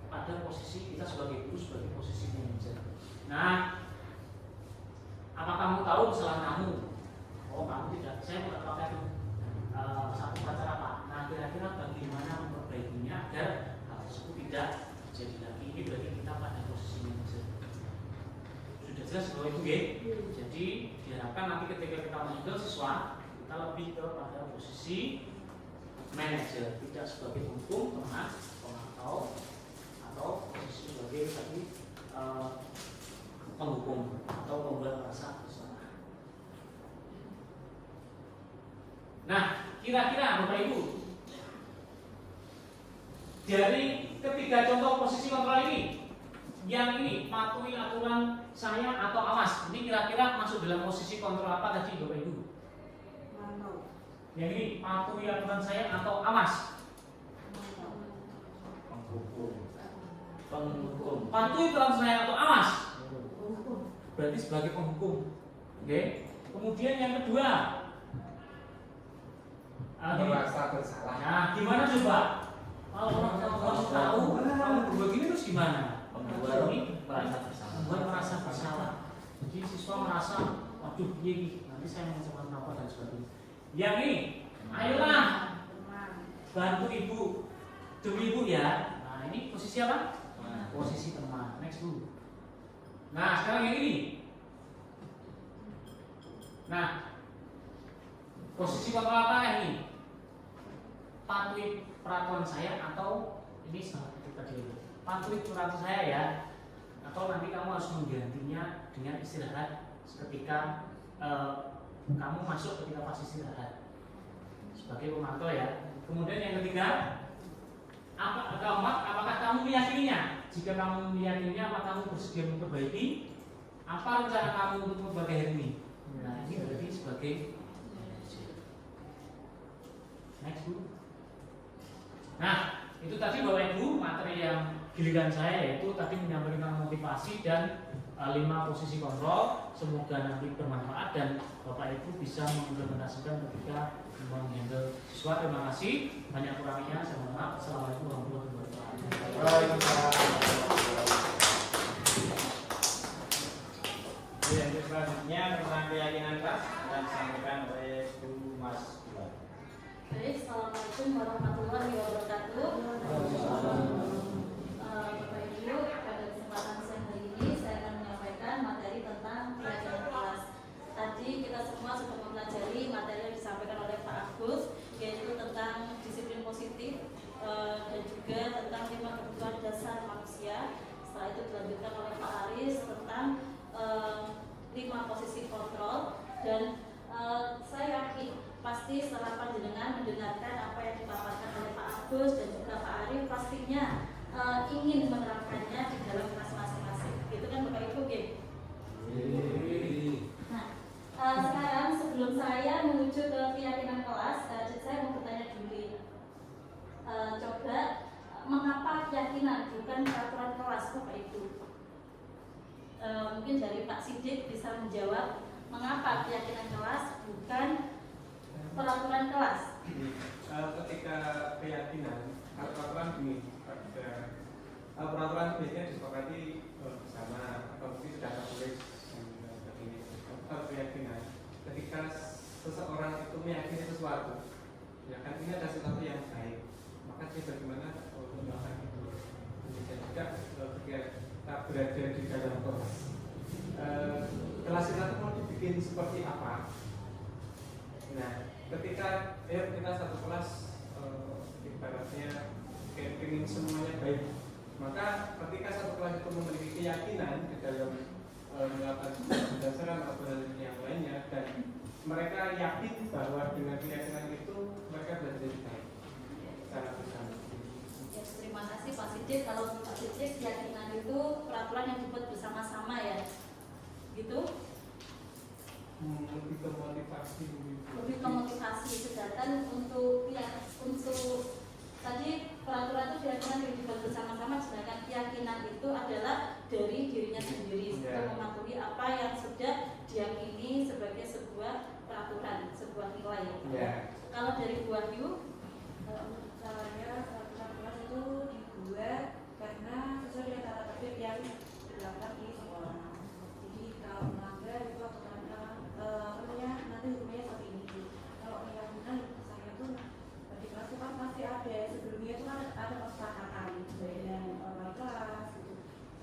pada posisi kita sebagai guru, sebagai posisi manajer. Nah, apa kamu tahu kesalahan kamu? Oh, kamu tidak, saya tidak pakai satu pacar apa? Nah, kira-kira bagaimana memperbaikinya agar hal tersebut tidak terjadi lagi? Ini berarti kita pada posisi manajer. Sudah jelas bahwa itu ya. Jadi diharapkan nanti ketika kita mengajar siswa, kita lebih kepada posisi manajer, tidak sebagai penghukum, teman, pemantau, atau posisi sebagai tadi penghukum atau pembuat rasa bersalah. Nah, kira-kira Bapak Ibu dari ketiga contoh posisi kontrol ini, yang ini patuhi aturan saya atau awas, ini kira-kira masuk dalam posisi kontrol apa tadi Bapak Ibu? Yang ini patuhi aturan saya atau awas? Penghukum. Patuhi aturan saya atau awas? Berarti sebagai penghukum. Oke. Kemudian yang kedua, merasa bersalah. Nah, gimana coba? Kalau orang tahu kamu berbuat gini terus gimana? Membuat merasa bersalah. Membuat merasa bersalah. Jadi siswa merasa, waduh, ini nanti saya mengucapkan apa dan sebagainya. Yang ini, ayolah bantu ibu, demi ibu ya. Nah, ini posisi apa? Posisi teman. Next Bu. Nah, sekarang yang ini. Nah, posisi kontrol apa ini? Patuhi peraturan saya atau ini sangat ketika dia patuhi peraturan saya ya, atau nanti kamu harus menggantinya dengan istirahat ketika kamu masuk ketika pas istirahat sebagai pemantau ya. Kemudian yang ketiga, keempat, apakah kamu meyakininya? Jika kamu meyakininya, apakah kamu bersedia memperbaiki? Apa rencana kamu untuk memperbaiki hari ini? Nah, ini berarti sebagai next Bu. Nah, itu tadi Bapak Ibu materi yang giliran saya, yaitu tadi menyampaikan motivasi dan 5 posisi kontrol. Semoga nanti bermanfaat dan Bapak Ibu bisa mengimplementasikan ketika menghandle siswa. Terima kasih. Banyak kurangnya saya mohon maaf. Assalamualaikum warahmatullahi wabarakatuh. Yang selanjutnya tentang keyakinan kelas akan disampaikan oleh Bu Mas Bulan. Baik, Assalamualaikum warahmatullahi wabarakatuh. Bapak Ibu, pada kesempatan siang hari ini saya akan menyampaikan materi tentang keyakinan kelas. Tadi kita semua sudah mempelajari materi yang disampaikan oleh Pak Agus, yaitu tentang disiplin positif dan juga tentang 5 kebutuhan dasar manusia. Setelah itu dilanjutkan oleh Pak Aris tentang 5 posisi kontrol, dan saya yakin pasti setelah panjenengan mendengarkan apa yang dipaparkan oleh Pak Agus dan juga Pak Arif, pastinya ingin menerapkannya di dalam kelas masing-masing. Gitu kan Bapak Ibu, Gim? Nah, sekarang sebelum saya menuju ke keyakinan kelas, saya mau bertanya dulu. Coba, mengapa keyakinan bukan peraturan kelas, Bapak Ibu? Mungkin dari Pak Sidik bisa menjawab mengapa keyakinan kelas bukan peraturan kelas. Ketika keyakinan peraturan gini, peraturan biasanya disepakati bersama atau mungkin sudah tertulis dan sebagainya. Keyakinan ketika seseorang itu meyakini sesuatu, ya kan ini ada sesuatu yang baik, maka dia bagaimana untuk melakukan itu. Demikian juga ketika kita berada di dalam kelas, kelas kita itu mau dibikin seperti apa. Nah, ketika kita satu kelas ibaratnya ingin semuanya baik, maka ketika satu kelas itu memiliki keyakinan di dalam melakukan berdasarkan obrolan yang lainnya, dan mereka yakin bahwa dengan keyakinan itu mereka belajar lebih baik secara bersama. Ya, terima kasih Pak Sidik. Kalau Pak Sidik, keyakinan itu peraturan yang dibuat bersama-sama ya, gitu? Lebih ke motivasi. Lebih ke motivasi. Sedangkan untuk tadi peraturan itu keyakinan yang dibuat bersama-sama, sedangkan keyakinan itu adalah dari dirinya sendiri untuk mematuhi apa yang sudah diyakini sebagai sebuah peraturan, sebuah nilai. Kalau dari Bu Wahyu, Caranya peraturan kelas itu dibuat karena sesuai dengan tata tertib yang dilakukan di sekolah. Jadi kalau melanggar itu akan nanti hukumnya seperti ini. Kalau keyakinan saya tuh di kelas itu kan pasti ada, sebelumnya itu kan ada kesepakatan dengan wali kelas gitu.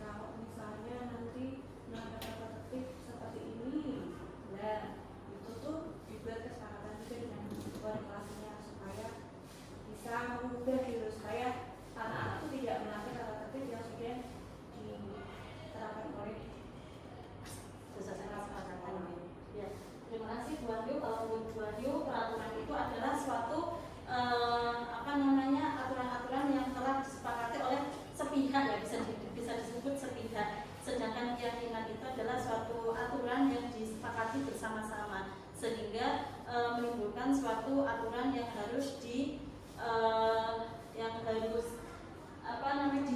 Kalau misalnya nanti melanggar tata tertib seperti ini, nah itu tuh dibuat kesepakatan juga dengan wali kelasnya supaya bisa mengubah gitu, supaya anak-anak itu tidak melanggar tata tertib yang sudah diterapkan oleh kesepakatan. Ya, terima kasih Bu Wahyu. Kalau menurut Bu Wahyu, peraturan itu adalah suatu aturan-aturan yang telah disepakati oleh sepihak, ya bisa disebut sepihak. Sedangkan keyakinan itu adalah suatu aturan yang disepakati bersama-sama, sehingga menimbulkan suatu aturan yang harus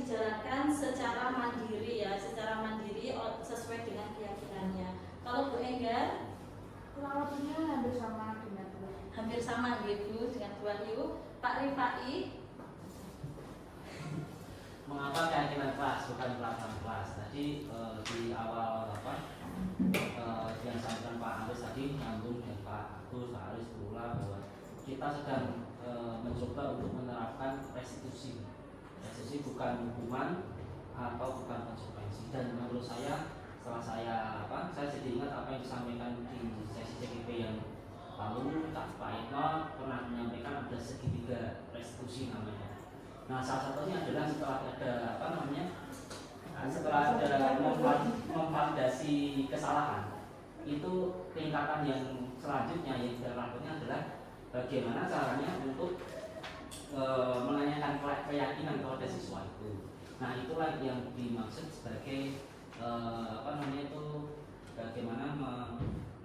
dijalankan secara mandiri ya, sesuai dengan keyakinannya. Kalau Bu Enggar, kurang lebihnya hampir sama dengan hampir sama gitu dengan Bu Wahyu. Pak Rifai. Mengapa keyakinan kelas bukan pelaksanaan kelas? Tadi di awal yang disampaikan Pak Aris tadi nyambung dengan Pak Agus, Pak Aris berulang bahwa kita sedang mencoba untuk menerapkan restitusi. Restitusi bukan hukuman atau bukan konsekuensi. Dan menurut saya setelah saya jadi ingat apa yang disampaikan di sesi CGP yang lalu Pak Etno pernah menyampaikan ada segitiga restitusi namanya. Nah, salah satunya adalah setelah ada memvalidasi kesalahan, itu tingkatan yang selanjutnya yang dilakukan adalah bagaimana caranya untuk menanyakan keyakinan kepada siswa itu. Nah, itulah yang dimaksud sebagai bagaimana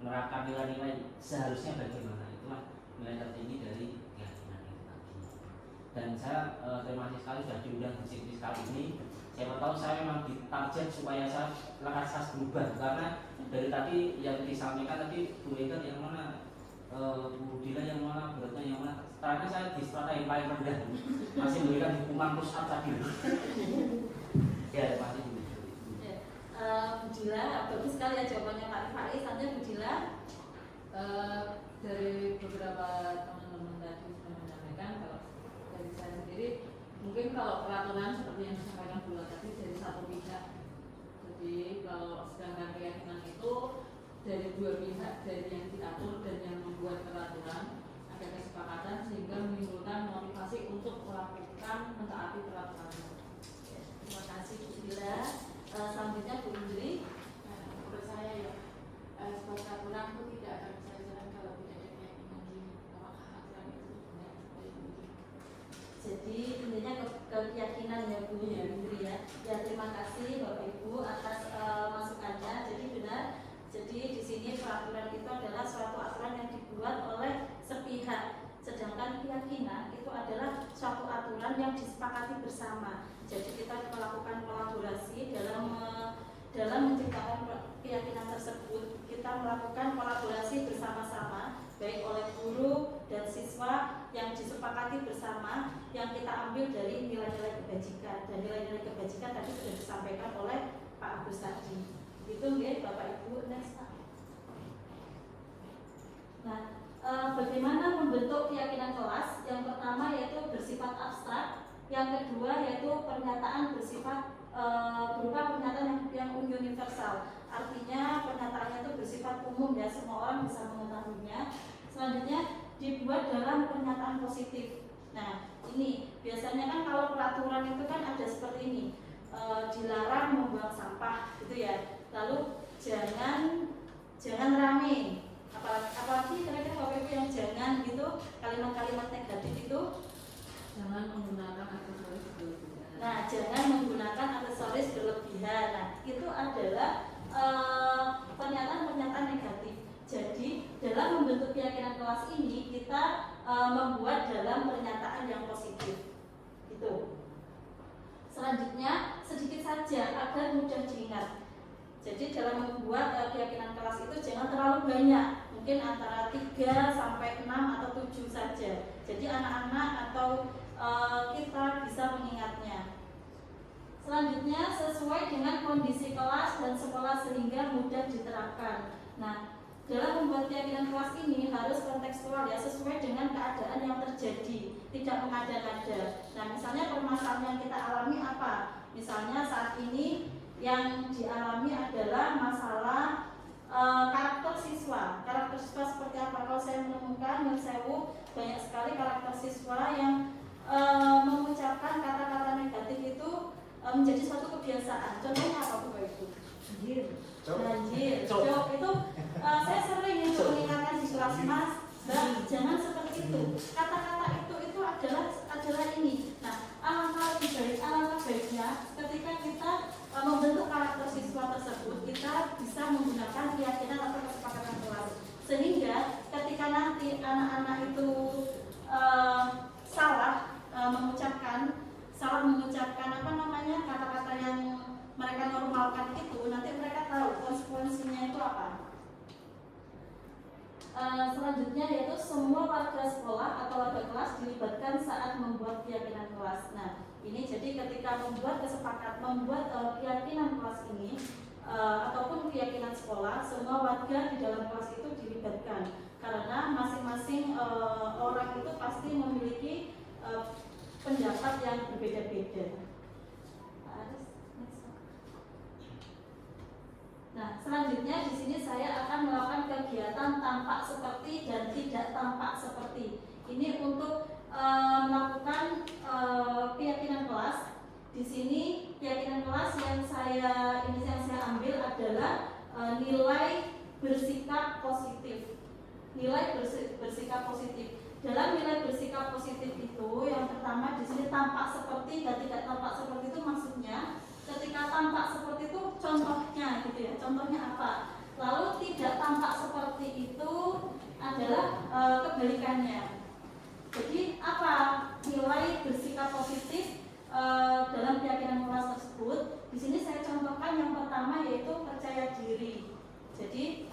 menerapkan nilai-nilai seharusnya bagaimana. Itulah nilai tertinggi dari keyakinan itu tadi. Dan saya terima kasih sekali sudah diundang di sini kali ini. Siapa tahu saya memang ditarget supaya saya lekas berubah, karena dari tadi yang disampaikan tadi Bu Ega yang mana, Bu Dila yang mana, Bu Retno yang mana. Karena saya di strata yang paling rendah, masih memberikan hukuman push up tadi. Ya, terima kasih Bu. Bu Dila, bagus sekali ya jawabannya Pak Rifai. Selanjutnya Bu Dila. Dari beberapa teman-teman tadi sudah menyampaikan, kalau dari saya sendiri mungkin kalau peraturan seperti yang disampaikan Bu Dila tadi dari satu pihak. Jadi kalau sedangkan keyakinan itu dari dua pihak, dari yang diatur dan yang membuat peraturan, ada kesepakatan sehingga menimbulkan motivasi untuk melakukan mentaati peraturan. Terima kasih Bu Dila. Selanjutnya Bu Indri. Menurut saya ya, sebuah peraturan itu tidak akan bisa jalan kalau tidak ada keyakinan di apakah aturan itu benar atau tidak. Jadi intinya keyakinan ya Bu Indri ya. Ya, terima kasih Bapak Ibu atas masukannya. Jadi benar. Jadi di sini peraturan itu adalah suatu aturan yang dibuat oleh sepihak. Sedangkan keyakinan itu adalah suatu aturan yang disepakati bersama. Jadi kita melakukan kolaborasi dalam menciptakan keyakinan tersebut. Kita melakukan kolaborasi bersama-sama, baik oleh guru dan siswa yang disepakati bersama, yang kita ambil dari nilai-nilai kebajikan. Dan nilai-nilai kebajikan tadi sudah disampaikan oleh Pak Agus tadi. Itu ya Bapak Ibu. Next. Nah, bagaimana membentuk keyakinan kelas? Yang pertama yaitu bersifat abstrak, yang kedua yaitu pernyataan bersifat berupa pernyataan yang universal. Artinya pernyataannya itu bersifat umum ya, semua orang bisa mengetahuinya. Selanjutnya dibuat dalam pernyataan positif. Nah, ini biasanya kan kalau peraturan itu kan ada seperti ini, dilarang membuang sampah gitu ya. Lalu jangan rame. Apalagi kira-kira Bapak Ibu yang jangan gitu, kalimat-kalimat negatif itu Jangan menggunakan aksesoris berlebihan. Nah, jangan menggunakan aksesoris berlebihan. Nah, itu adalah pernyataan-pernyataan negatif. Jadi, dalam membentuk keyakinan kelas ini kita membuat dalam pernyataan yang positif. Itu. Selanjutnya, sedikit saja agar mudah diingat. Jadi, dalam membuat keyakinan kelas itu jangan terlalu banyak. Mungkin antara 3 sampai 6 atau 7 saja. Jadi anak-anak atau kita bisa mengingatnya. Selanjutnya sesuai dengan kondisi kelas dan sekolah sehingga mudah diterapkan. Nah, dalam membuat keyakinan kelas ini harus kontekstual ya, sesuai dengan keadaan yang terjadi, tidak mengada-ngada. Nah, misalnya permasalahan yang kita alami apa? Misalnya saat ini yang dialami adalah masalah karakter siswa. Karakter siswa seperti apa? Kalau saya menemukan banyak sekali karakter siswa yang mengucapkan kata-kata negatif itu menjadi suatu kebiasaan. Contohnya apa Bapak Ibu? Banjir, jok itu saya sering itu mengingatkan di kelas Mas, jangan seperti itu. Kata-kata itu adalah ini. Nah, alangkah baiknya ketika kita membentuk karakter siswa tersebut, kita bisa menggunakan keyakinan atau kesepakatan kelas. Sehingga ketika nanti anak-anak itu salah mengucapkan kata-kata yang mereka normalkan itu, nanti mereka tahu konsekuensinya itu apa. Selanjutnya yaitu semua warga sekolah atau warga kelas dilibatkan saat membuat keyakinan kelas. Nah, ini jadi ketika membuat keyakinan kelas ini ataupun keyakinan sekolah, semua warga di dalam kelas itu dilibatkan karena masing-masing orang itu pasti memiliki pendapat yang berbeda-beda. Nah, selanjutnya di sini saya akan melakukan kegiatan tampak seperti dan tidak tampak seperti. Ini untuk melakukan keyakinan kelas. Di sini keyakinan kelas yang saya ambil adalah nilai bersikap positif. Nilai bersikap positif. Dalam nilai bersikap positif itu, yang pertama di sini tampak seperti dan tidak tampak seperti itu maksudnya. Ketika tampak seperti itu contohnya gitu ya, contohnya apa? Lalu tidak tampak seperti itu adalah kebalikannya. Jadi apa nilai bersikap positif dalam keyakinan kelas tersebut? Di sini saya contohkan yang pertama yaitu percaya diri. Jadi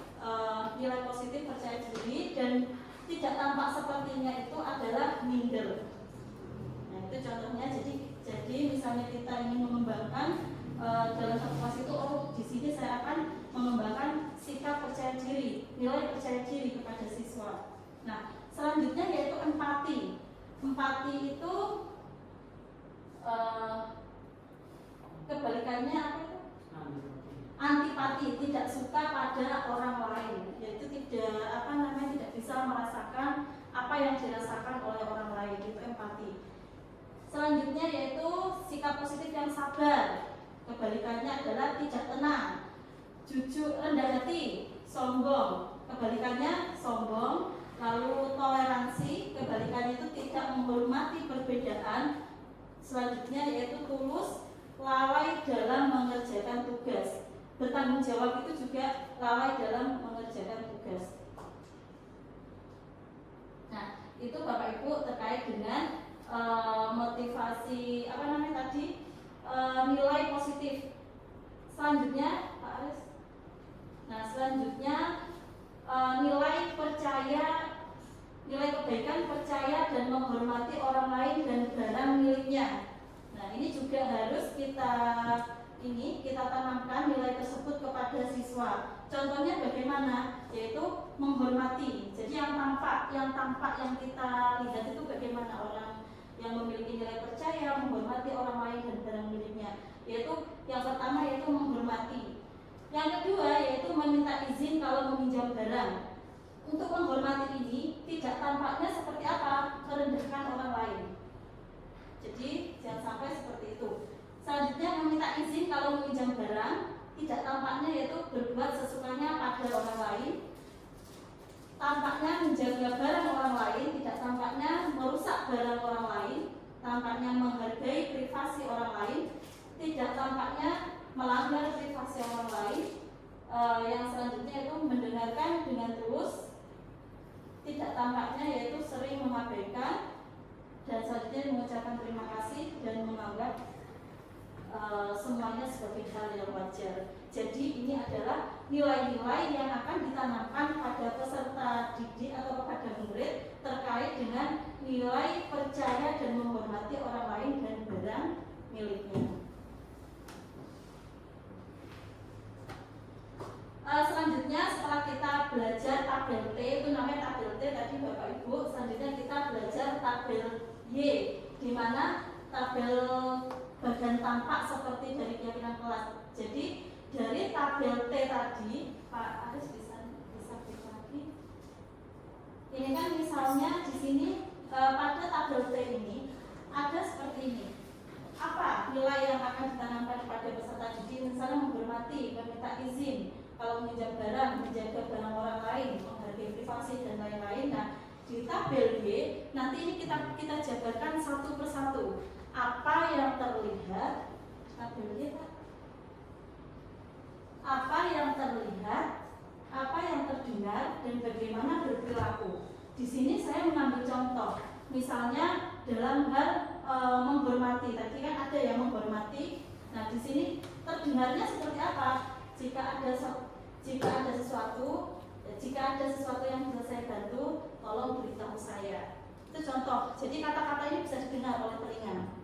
nilai positif percaya diri dan tidak tampak sepertinya itu adalah minder. Nah itu contohnya. Jadi misalnya kita ingin mengembangkan dalam satu kelas itu, di sini saya akan mengembangkan sikap percaya diri, nilai percaya diri kepada siswa. Nah selanjutnya yaitu empati. Empati itu kebalikannya apa itu? Antipati, tidak suka pada orang lain, yaitu tidak bisa merasakan apa yang dirasakan oleh orang lain, itu empati. Selanjutnya yaitu sikap positif yang sabar. Kebalikannya adalah tidak tenang, jujur, rendah hati, sombong. Kebalikannya sombong. Lalu toleransi, kebalikannya itu tidak menghormati perbedaan. Selanjutnya yaitu tulus, lalai dalam mengerjakan tugas. Bertanggung jawab itu juga lalai dalam mengerjakan tugas. Nah, itu Bapak Ibu terkait dengan motivasi nilai positif. Selanjutnya Pak Aris. Nah selanjutnya nilai kebaikan, percaya dan menghormati orang lain dan barang miliknya. Nah ini juga harus kita tanamkan nilai tersebut kepada siswa. Contohnya bagaimana? Yaitu menghormati. Jadi yang tampak yang kita lihat itu bagaimana orang yang memiliki nilai percaya, menghormati orang lain dan barang miliknya. Yaitu yang pertama yaitu menghormati. Yang kedua yaitu meminta izin kalau meminjam barang. Untuk menghormati ini tidak tampaknya seperti apa? Merendahkan orang lain. Jadi jangan sampai seperti itu. Selanjutnya meminta izin kalau meminjam barang, tidak tampaknya yaitu berbuat sesukanya pada orang lain. Tampaknya menjaga barang orang lain, tidak tampaknya merusak barang orang lain. Tampaknya menghargai privasi orang lain, tidak tampaknya melanggar privasi orang lain. Yang selanjutnya itu mendengarkan dengan tulus, tidak tampaknya yaitu sering mengabaikan, dan selanjutnya mengucapkan terima kasih dan menganggap semuanya sebagai hal yang wajar. Jadi ini adalah nilai-nilai yang akan ditanamkan pada peserta didik atau kepada murid terkait dengan nilai percaya dan menghormati orang lain dan barang miliknya. Selanjutnya setelah kita belajar tabel T, itu namanya tabel T tadi Bapak Ibu. Selanjutnya kita belajar tabel Y, di mana tabel bagian tampak seperti dari keyakinan kelas. Jadi dari tabel T tadi, Pak Aris bisa klik lagi. Ini kan misalnya di sini pada tabel T ini ada seperti ini. Apa nilai yang akan ditanamkan kepada peserta didik? Misalnya menghormati, meminta izin, kalau meminjam barang, menjaga barang orang lain, menghargai privasi dan lain-lain. Nah, di tabel Y nanti ini kita jabarkan satu persatu. Apa yang terlihat? Tabel Y, Pak. Apa yang terlihat, apa yang terdengar, dan bagaimana berperilaku. Di sini saya mengambil contoh, misalnya dalam hal menghormati. Tadi kan ada yang menghormati. Nah, di sini terdengarnya seperti apa? Jika ada sesuatu yang bisa saya tolong beritahu saya. Itu contoh. Jadi kata-kata ini bisa didengar oleh telinga.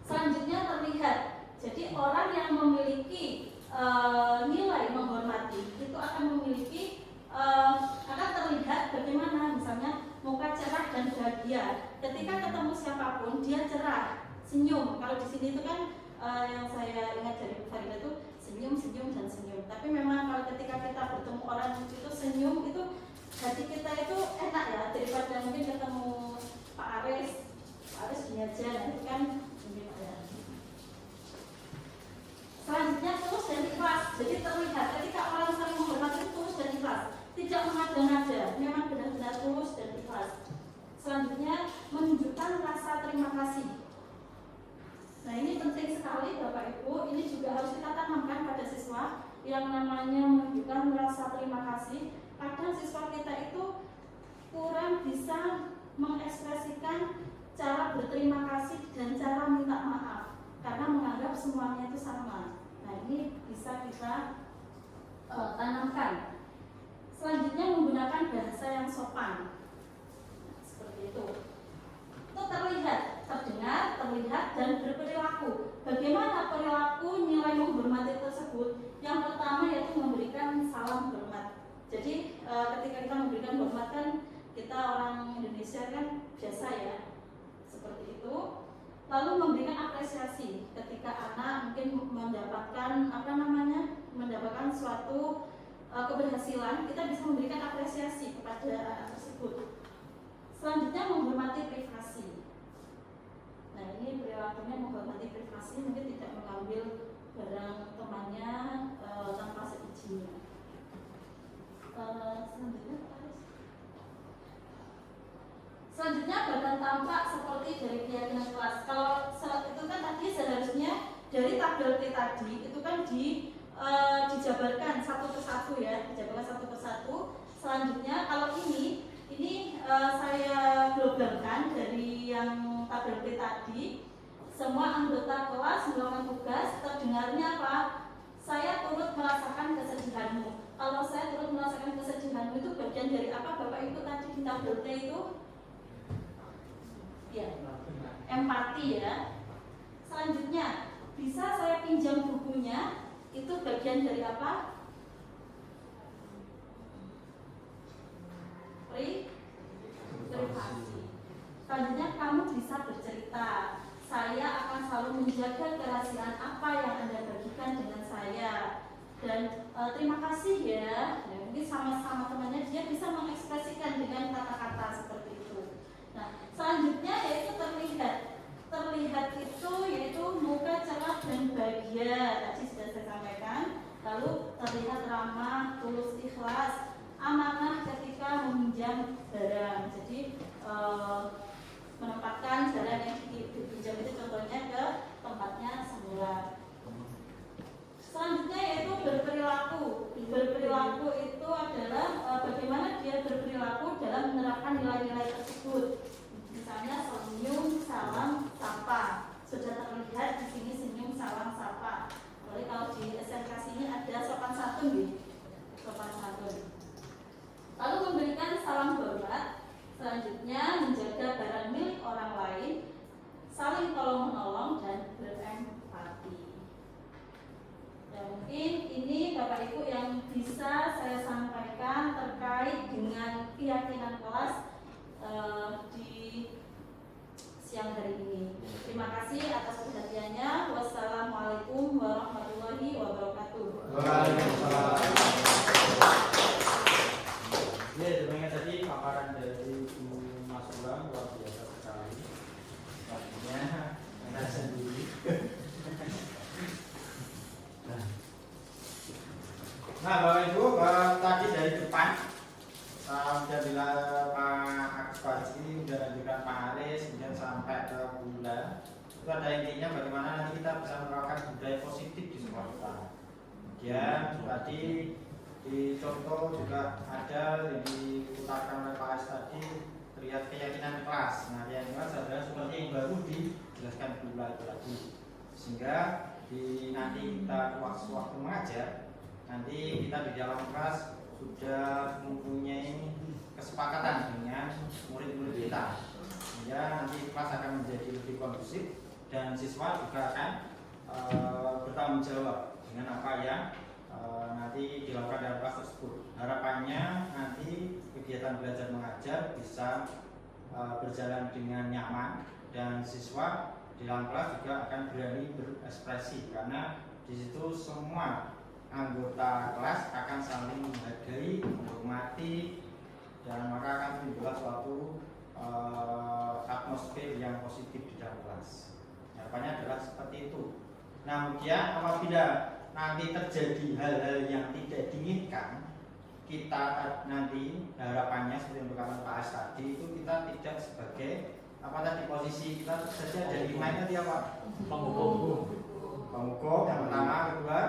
Selanjutnya terlihat. Jadi orang yang memiliki nilai menghormati itu akan memiliki akan terlihat bagaimana, misalnya muka cerah dan bahagia. Ketika ketemu siapapun dia cerah, senyum. Kalau di sini itu kan yang saya ingat dari Bu Farida itu senyum, senyum dan senyum. Tapi memang kalau ketika kita bertemu orang itu senyum, itu hati kita itu enak ya, daripada mungkin ketemu Pak Aris gini aja, nanti kan senyum ya. Selanjutnya tulus dan ikhlas. Jadi terlihat ketika orang saling menghormati itu tulus dan ikhlas, tidak mengada-ngada, memang benar-benar tulus dan ikhlas. Selanjutnya menunjukkan rasa terima kasih. Nah ini penting sekali Bapak Ibu, ini juga harus kita tanamkan pada siswa yang namanya menunjukkan rasa terima kasih. Kadang siswa kita itu kurang bisa mengekspresikan cara berterima kasih dan cara minta maaf karena menganggap semuanya itu sama. Nah ini bisa kita tanamkan. Selanjutnya menggunakan bahasa yang sopan, seperti itu. Itu terlihat, terdengar, terlihat dan berperilaku. Bagaimana perilaku nilai menghormati tersebut? Yang pertama yaitu memberikan salam hormat. Jadi ketika kita memberikan hormat kan kita orang Indonesia kan biasa ya, seperti itu. Lalu memberikan apresiasi ketika anak mungkin mendapatkan mendapatkan suatu keberhasilan, kita bisa memberikan apresiasi kepada anak tersebut. Selanjutnya menghormati privasi. Nah ini perilakunya menghormati privasi, mungkin tidak mengambil barang temannya tanpa seizinnya. Selanjutnya badan tampak seperti dari keyakinan kelas. Kalau itu kan tadi seharusnya dari tabel P tadi itu kan dijabarkan satu persatu ya, dijabarkan satu persatu. Selanjutnya kalau ini saya globalkan dari yang tabel P tadi. Semua anggota kelas melakukan tugas, terdengarnya apa? Saya turut merasakan kesedihanmu. Kalau saya turut merasakan kesedihanmu itu bagian dari apa Bapak Ibu tadi di tabel T itu? Ya, empati ya. Selanjutnya, bisa saya pinjam bukunya? Itu bagian dari apa? Privasi. Selanjutnya, kamu bisa bercerita. Saya akan selalu menjaga kerahasiaan apa yang Anda bagikan dengan saya. Dan terima kasih ya. Mungkin sama-sama temannya dia bisa mengekspresikan dengan kata-kata seperti itu. Nah, selanjutnya yaitu terlihat itu yaitu muka cerah dan bahagia. Tadi sudah saya sampaikan. Lalu terlihat ramah, tulus, ikhlas, amanah ketika meminjam barang. Jadi menempatkan barang yang dipinjam itu contohnya ke tempatnya semula. Selanjutnya yaitu berperilaku. Berperilaku itu adalah bagaimana dia berperilaku dalam menerapkan nilai-nilai tersebut. Misalnya senyum, salam, sapa. Sudah terlihat di sini senyum, salam, sapa. Jadi kalau di SMK sini ada sopan santun nih. Sopan santun. Lalu memberikan salam hormat. Selanjutnya menjaga barang milik orang lain, saling tolong-menolong dan berempati. Dan mungkin ini Bapak Ibu yang bisa saya sampaikan terkait dengan keyakinan kelas di siang hari ini. Terima kasih atas perhatiannya. Wassalamualaikum warahmatullahi wabarakatuh. Waalaikumsalam. Ya, demikian tadi paparan dari Bu Mas Ulang, luar biasa sekali. Artinya enak sendiri. Nah, Bapak Ibu, tadi dari depan sudah bila Pak Akbar ini sudah lanjutkan Pak Aris, kemudian sampai ke Bunda. Itu ada intinya bagaimana nanti kita bisa menerapkan budaya positif di sekolah kita. Kemudian tadi di contoh juga ada yang diutarakan oleh Pak Aris tadi, terlihat keyakinan kelas. Nah, yang kelas adalah seperti yang baru dijelaskan Bunda itu tadi. Sehingga nanti kita waktu mengajar, nanti kita di dalam kelas sudah mempunyai kesepakatan dengan murid-murid kita, sehingga nanti kelas akan menjadi lebih kondusif dan siswa juga akan bertanggung jawab dengan apa yang nanti dilakukan dalam kelas tersebut. Harapannya nanti kegiatan belajar mengajar bisa berjalan dengan nyaman dan siswa di dalam kelas juga akan berani berekspresi, karena di situ semua anggota kelas akan saling menghargai, menghormati, dan maka akan timbul suatu atmosfer yang positif di dalam kelas. Harapannya adalah seperti itu. Nah, kemudian apabila nanti terjadi hal-hal yang tidak diinginkan, kita nanti harapannya seperti yang berkata Pak As tadi, itu kita tidak sebagai apa tadi posisi kita saja jadi mainnya dia apa? Penghukum yang pertama, kedua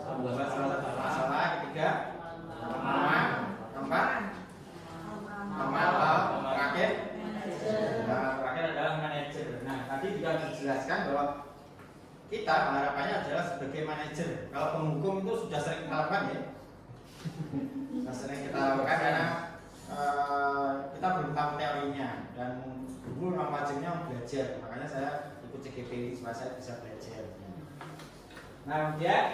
membuat masalah, ketiga keempat terakhir adalah manajer. Nah, tadi juga dijelaskan bahwa kita harapannya adalah sebagai manajer. Kalau penghukum itu sudah sering kita lakukan ya, sering kita lakukan karena kita belum tahu teorinya dan dulu memang wajibnya belajar, makanya saya ikut CGP supaya saya bisa belajar. Nah, kemudian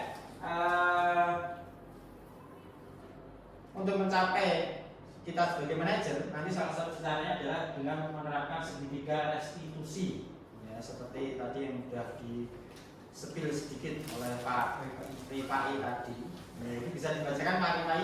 untuk mencapai kita sebagai manajer, nanti salah satu caranya adalah dengan menerapkan segitiga restitusi, ya, seperti tadi yang sudah di-spill sedikit oleh Pak Rifai tadi. Ya, itu bisa dibacakan Pak Rifai.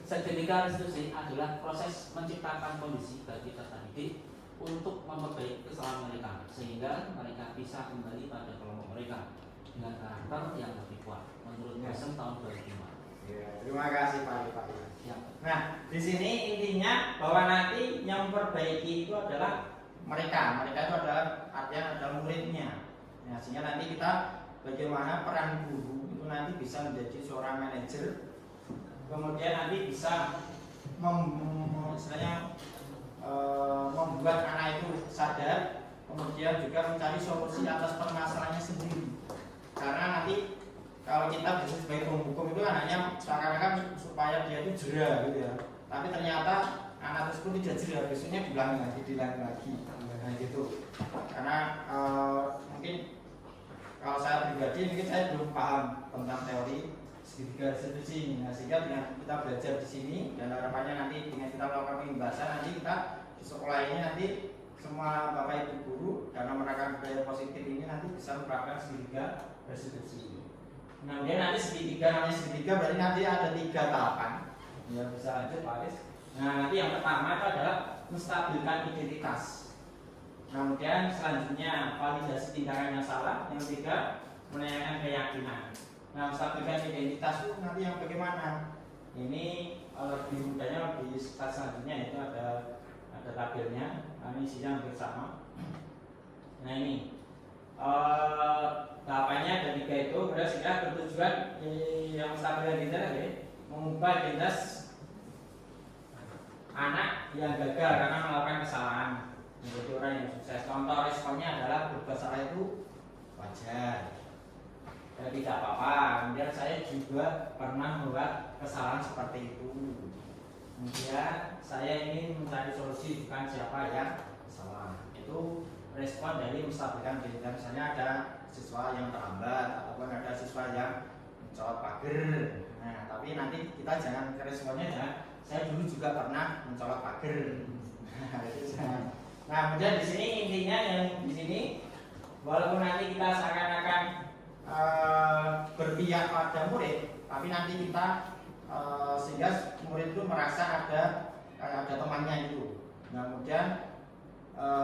Segitiga restitusi adalah proses menciptakan kondisi bagi peserta didik untuk memperbaiki kesalahan mereka, sehingga mereka bisa kembali pada kelompok mereka dengan karakter yang lebih kuat, menurut Mesem tahun 2005. Ya, terima kasih Pak Rifai. Ya. Nah, di sini intinya bahwa nanti yang memperbaiki itu adalah mereka itu adalah artinya adalah muridnya. Nah, sehingga nanti kita bagaimana peran guru itu nanti bisa menjadi seorang manajer, kemudian nanti bisa membuat anak itu sadar, kemudian juga mencari solusi atas permasalahannya sendiri. Karena nanti kalau kita bisa sebagai penghukum itu anaknya seakan-akan supaya dia itu jera gitu ya, tapi ternyata anak tersebut tidak jera, besoknya diulangi lagi, nah gitu. Karena mungkin kalau saya pribadi mungkin saya belum paham tentang teori segitiga restitusi ini, nah, sehingga dengan kita belajar di sini dan harapannya nanti dengan kita melakukan pembahasan, nanti kita di sekolah ini nanti semua bapak ibu guru karena menerapkan budaya positif ini nanti bisa menerapkan segitiga restitusi. Nah, kemudian nanti segitiga berarti nanti ada 3 tahapan. Ya, bisa lanjut Pak Aris. Nah, nanti yang pertama itu adalah menstabilkan identitas. Nah, kemudian selanjutnya validasi tindakan yang salah. Yang ketiga, menanyakan keyakinan. Nah, menstabilkan identitas itu nanti yang bagaimana? Ini lebih mudahnya di slide selanjutnya, itu ada tabelnya. Nah, ini isinya hampir sama. Nah, ini tahapannya ada 3 itu, sehingga bertujuan yang menstabilkan identitas ya, mengubah identitas anak yang gagal karena melakukan kesalahan menjadi orang yang sukses. Contoh responnya adalah berbuat salah itu wajar, tidak apa-apa. Kemudian saya juga pernah membuat kesalahan seperti itu. Kemudian saya ingin mencari solusi, bukan siapa yang salah. Itu respon dari menstabilkan identitas. Misalnya ada siswa yang terlambat ataupun ada siswa yang mencolok pagar. Nah, tapi nanti kita jangan responnya jangan saya dulu juga pernah mencolok pagar. Nah, kemudian di sini intinya yang di sini walaupun nanti kita seakan-akan berpihak pada murid, tapi nanti kita sehingga murid itu merasa ada temannya itu. Nah, kemudian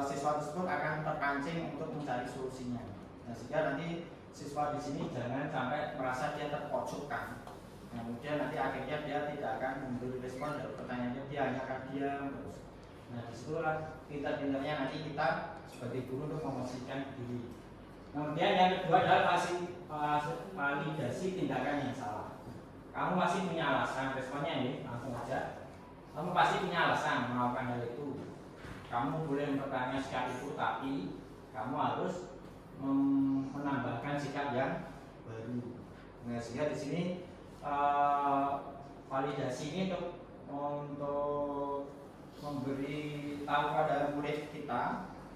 siswa tersebut akan terpancing untuk mencari solusinya. Nah, sehingga nanti siswa di sini jangan sampai merasa dia terpojokkan. Nah, kemudian nanti akhirnya dia tidak akan memberi respon dari pertanyaannya, dia hanya akan diam terus. Nah, disitulah pintar-pintarnya nanti kita sebagai guru untuk memposisikan diri. Kemudian yang kedua adalah validasi tindakan yang salah. Kamu pasti punya alasan, responnya ini langsung aja. Kamu pasti punya alasan melakukan hal itu. Kamu boleh mempertahankan sikap itu, tapi kamu harus menambahkan sikap yang baru. Nah, sehingga di sini validasi ini untuk untuk memberi tahu pada murid kita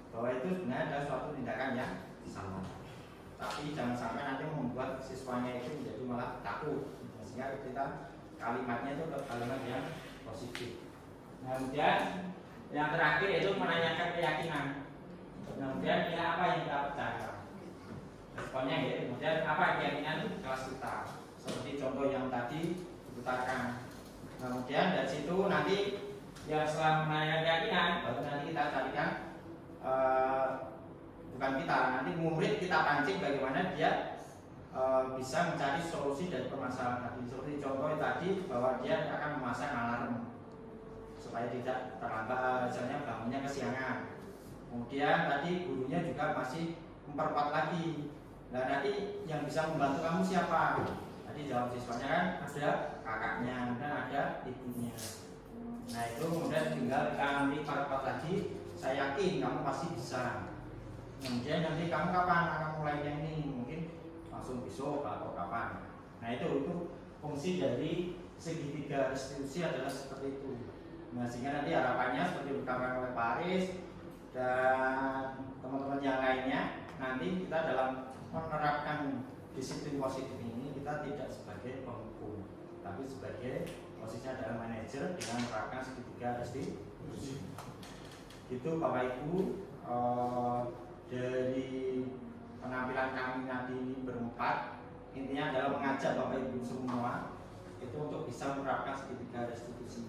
bahwa itu sebenarnya ada suatu tindakan yang salah. Tapi jangan sampai nanti membuat siswanya itu menjadi malah takut. Sehingga kita kalimatnya itu kalimat yang positif. Nah, kemudian yang terakhir yaitu menanyakan keyakinan. Kemudian ini apa yang kita percaya. Responnya ya, kemudian apa keyakinan kelas kita. Seperti contoh yang tadi diputarkan. Kemudian dari situ nanti yang setelah menanyakan keyakinan, baru nanti kita carikan bukan kita, nanti murid kita pancing bagaimana dia bisa mencari solusi dari permasalahan tadi. Seperti contoh tadi bahwa dia akan memasang alarm supaya tidak terlambat, misalnya bangunnya kesiangan. Kemudian tadi gurunya juga masih memperkuat lagi. Nah, nanti yang bisa membantu kamu siapa? Tadi jawab siswanya kan ada kakaknya dan ada ibunya. Nah, itu kemudian tinggal kami perkuat lagi. Saya yakin kamu pasti bisa. Kemudian nanti kamu kapan akan mulainya ini? Mungkin langsung besok atau kapan. Nah, itu fungsi dari segitiga restitusi adalah seperti itu. Nah, sehingga nanti harapannya seperti dikatakan oleh Pak Aris dan teman-teman yang lainnya, nanti kita dalam menerapkan disiplin positif ini kita tidak sebagai penghukum, tapi sebagai posisinya adalah manajer dengan menerapkan segitiga restitusi. Itu Bapak Ibu dari penampilan kami nanti berempat, intinya adalah mengajak Bapak Ibu semua itu untuk bisa menerapkan segitiga restitusi.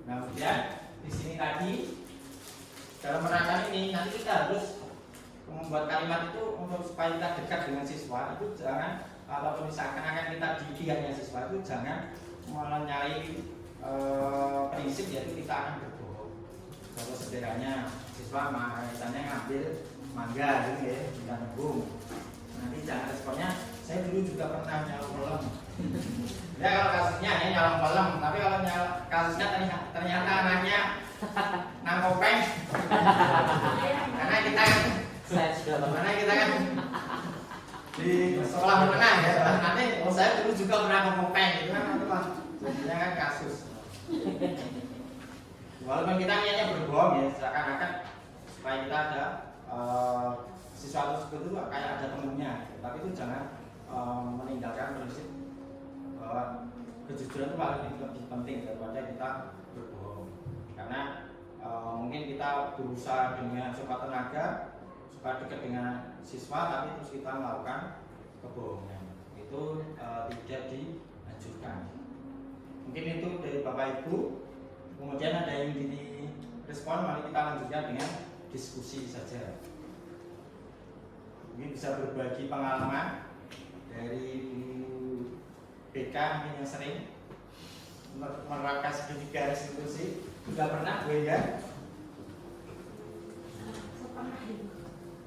Nah, kemudian di sini tadi dalam menerapkan ini nanti kita harus membuat kalimat itu untuk supaya kita dekat dengan siswa. Itu jangan kalau misalkan akan kita didikannya siswa itu jangan menyalahi prinsip yaitu kita akan berbohong. Contoh sederhananya siswa misalnya ngambil mangga gitu ya, tidak nembung. Nanti jangan responnya saya dulu juga pernah nyalon pelem. Ya kalau kasusnya ya nyalon pelem, tapi kalau kasusnya ternyata anaknya nangkopeng. Karena kita kan di sekolah menengah ya, nanti saya dulu juga pernah nangkopeng gitu kan, jadinya kan kasus. Walaupun kita niatnya berbohong ya, seakan-akan supaya kita ada sesuatu seperti itu kayak ada temennya, tapi itu jangan meninggalkan prinsip bahwa kejujuran itu paling lebih penting daripada kita berbohong. Karena mungkin kita berusaha dengan sekuat tenaga supaya dekat dengan siswa, tapi terus kita melakukan kebohongan, itu tidak dianjurkan. Mungkin itu dari Bapak Ibu. Kemudian ada yang direspon, mari kita lanjutkan dengan diskusi saja. Mungkin bisa berbagi pengalaman dari BK mungkin yang sering menerapkan segitiga restitusi. Sudah pernah Bu ya?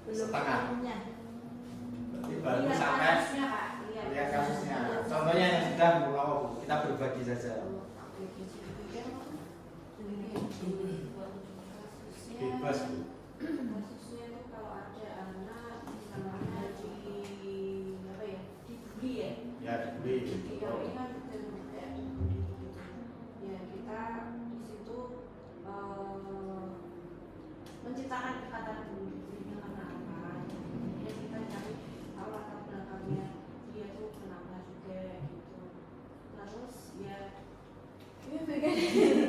Setengah. Berarti baru sampai lihat kasusnya. Contohnya yang sudah mau kita berbagi saja. Bebas Bu. Kasusnya itu kalau ada anak misalnya dibully ya. Ya dibully. Iya, ini kan kayak dibully gitu. Ya kita di situ menciptakan ikatan dulu. Karena apa? Ya kita cari tahu latar belakangnya dia tuh kenapa juga gitu. Terus ya ini bagaimana?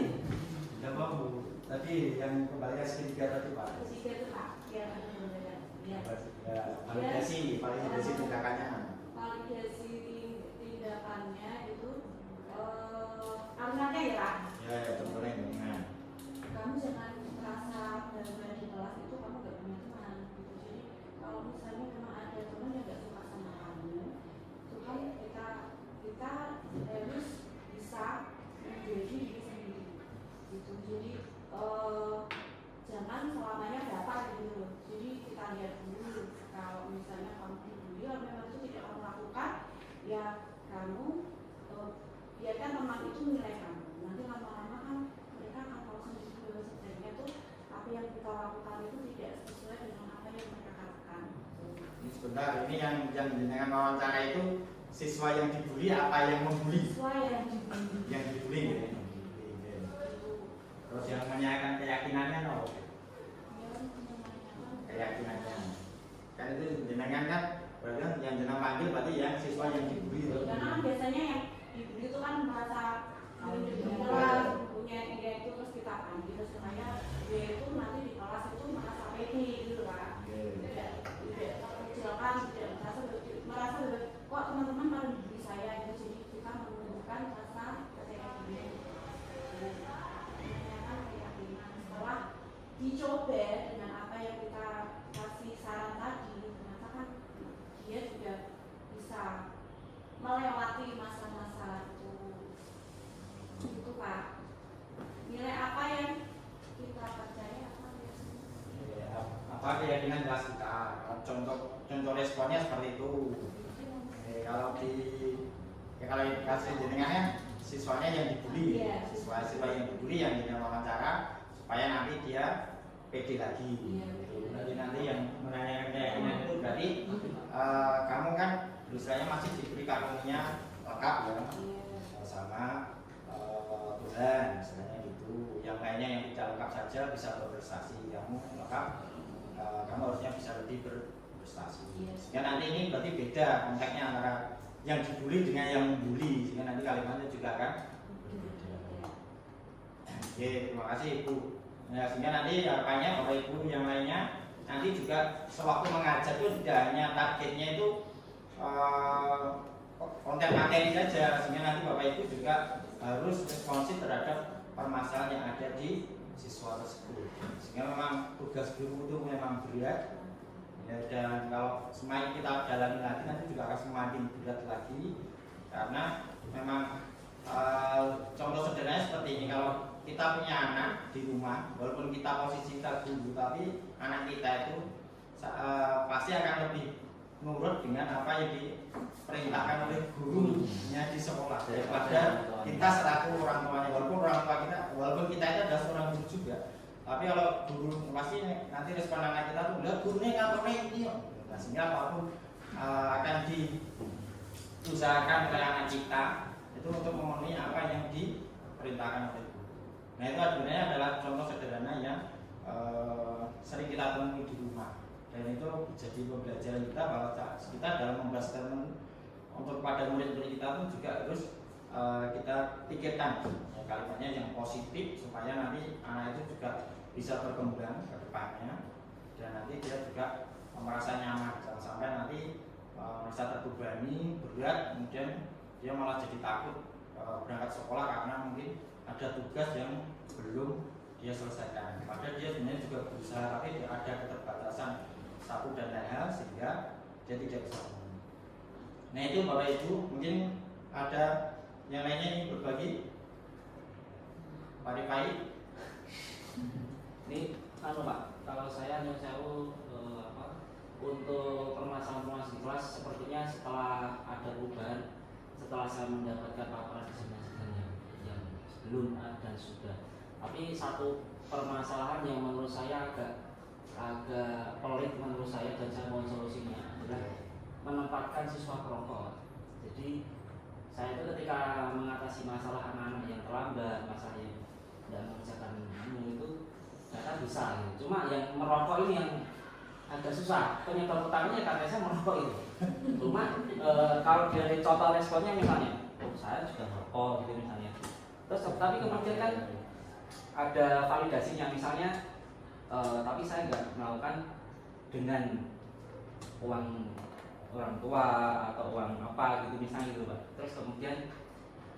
Tidak mau Bu. Tadi yang kembali ke segitiga tadi Pak. Segitiga itu Pak. Ya benar-benar. Ya. Validasi tindakannya. Validasi tindakannya itu alatnya ya Pak. Ya, contohnya dengan Kamu jangan merasa dalam di kelas itu kamu gak punya teman gitu. Jadi kalau misalnya memang ada teman yang gak suka sama kamu, supaya kita harus bisa menjadi diri sendiri gitu. Jadi jangan selamanya dapat gitu loh. Jadi kita lihat dulu kalau misalnya kamu dibully, kalau memang itu tidak kamu lakukan, ya kamu biarkan teman itu menilai kamu. Nanti lama-lama kan mereka akan tahu sendiri bahwa sebenarnya tuh apa yang kita lakukan itu tidak sesuai dengan apa yang mereka katakan. ini sebentar, ini yang dengan wawancara itu siswa yang dibully apa yang membuli? Siswa yang dibully. Yang dibully ya. dicoba dengan apa yang kita kasih saran tadi, ternyata kan dia juga bisa melewati masa-masa itu. Itu Pak. Nilai apa yang kita percaya apa biasanya? Apa keyakinan kelas kita? Contoh responnya seperti itu. Kalau kasih jenengannya siswanya yang dibully, siswa yang dibully yang kita wawancara supaya nanti dia pede lagi. Nanti yang menanyakan keyakinan itu berarti kamu kan istilahnya masih diberi karunianya lengkap ya, sama Tuhan misalnya gitu. Yang lainnya yang tidak lengkap saja bisa berprestasi, kamu lengkap, kamu harusnya bisa lebih berprestasi. Sehingga nanti ini berarti beda konteksnya antara yang dibully dengan yang membuli, sehingga nanti kalimatnya juga akan berbeda. Oke, terima kasih Ibu. Nah, sehingga nanti harapannya Bapak Ibu yang lainnya nanti juga sewaktu mengajar itu tidak hanya targetnya itu konten materi saja, sehingga nanti Bapak Ibu juga harus responsif terhadap permasalahan yang ada di siswa tersebut. Sehingga memang tugas guru itu memang berat. Ya, dan kalau semakin kita dalami lagi nanti juga akan semakin berat lagi, karena memang contoh sederhananya seperti ini. Kalau kita punya anak di rumah, walaupun kita posisi kita guru, tapi anak kita itu pasti akan lebih nurut dengan apa yang diperintahkan oleh gurunya di sekolah daripada kita selaku orang tuanya. Walaupun kita itu adalah seorang guru juga, tapi kalau guru pasti nanti respon anak kita tuh udah gurunya ngapain ini, nah, sehingga apapun akan diusahakan oleh anak kita itu untuk memenuhi apa yang diperintahkan oleh guru. Nah, itu sebenarnya adalah contoh sederhana yang sering kita temui di rumah, dan itu jadi pembelajaran kita bahwa kita dalam membahas statement untuk pada murid-murid kita pun juga harus kita pikirkan ya, kalimatnya yang positif supaya nanti anak itu juga bisa berkembang ke depannya, dan nanti dia juga merasa nyaman, jangan sampai nanti merasa terbebani berat kemudian dia malah jadi takut berangkat sekolah karena mungkin ada tugas yang belum dia selesaikan. Padahal dia sebenarnya juga berusaha, tapi ada keterbatasan satu dan lain hal sehingga dia tidak bisa. Nah, itu Bapak Ibu, mungkin ada yang lainnya ini berbagi. Pak Rifai. Ini Pak, kalau saya untuk permasalahan di kelas sepertinya setelah ada perubahan, setelah saya mendapatkan paparan yang belum dan sudah. Tapi satu permasalahan yang menurut saya agak pelik menurut saya, dan saya mohon solusinya adalah menempatkan siswa perokok. Jadi saya itu ketika mengatasi masalah anak-anak yang terlambat, masalah yang tidak mengerjakan itu ternyata bisa. Cuma yang merokok ini yang agak susah. Penyebab utamanya karena saya merokok itu. Cuma kalau dari contoh responnya misalnya, saya juga merokok gitu misalnya. Terus tapi kemudian kan ada validasinya misalnya, tapi saya nggak melakukan dengan uang orang tua atau uang apa gitu misalnya gitu Pak. Terus kemudian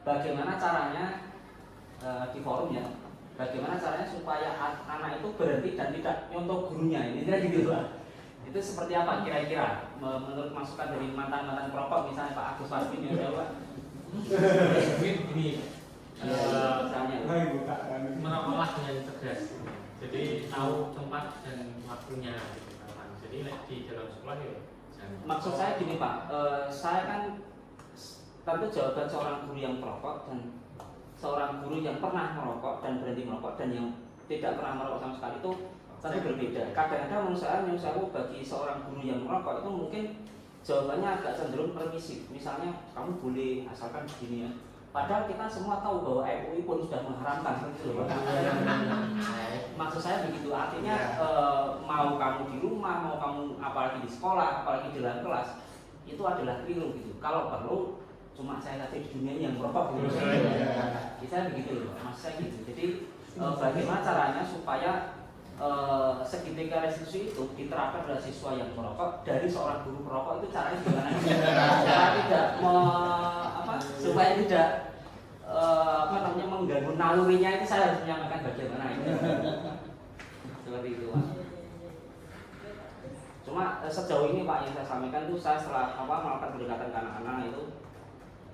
bagaimana caranya di forum ya, bagaimana caranya supaya anak itu berhenti dan tidak nyontoh gurunya, ini kira gitu Pak. Itu seperti apa kira-kira menurut masukan dari mantan-mantan perokok misalnya Pak Agus Fasmin yang jawab? Mungkin gini, merokoklah dengan cerdas. Jadi tahu tempat dan waktunya. Jadi di dalam sekolah ya. Maksud saya gini Pak, saya kan tentu jawaban seorang guru yang perokok dan seorang guru yang pernah merokok dan berhenti merokok dan yang tidak pernah merokok sama sekali itu tentu berbeda. Kadang-kadang menurut saya bagi seorang guru yang merokok itu mungkin jawabannya agak cenderung permisif. Misalnya kamu boleh asalkan begini ya. Padahal kita semua tahu bahwa MUI pun sudah mengharamkan gitu loh. Maksud saya begitu, artinya mau kamu di rumah, mau kamu apalagi di sekolah, apalagi di dalam kelas, itu adalah keliru gitu. Kalau perlu cuma saya latih di dunia yang merokok gitu. Saya begitu loh, maksud saya gitu. Jadi bagaimana caranya supaya segitiga restitusi itu diterapkan pada siswa yang merokok dari seorang guru perokok, itu caranya gimana? Supaya tidak supaya tidak mengganggu nalurinya, itu saya harus menyampaikan bagaimana itu. seperti itu Pak. Cuma sejauh ini Pak yang saya sampaikan itu saya setelah melakukan pendekatan ke anak-anak itu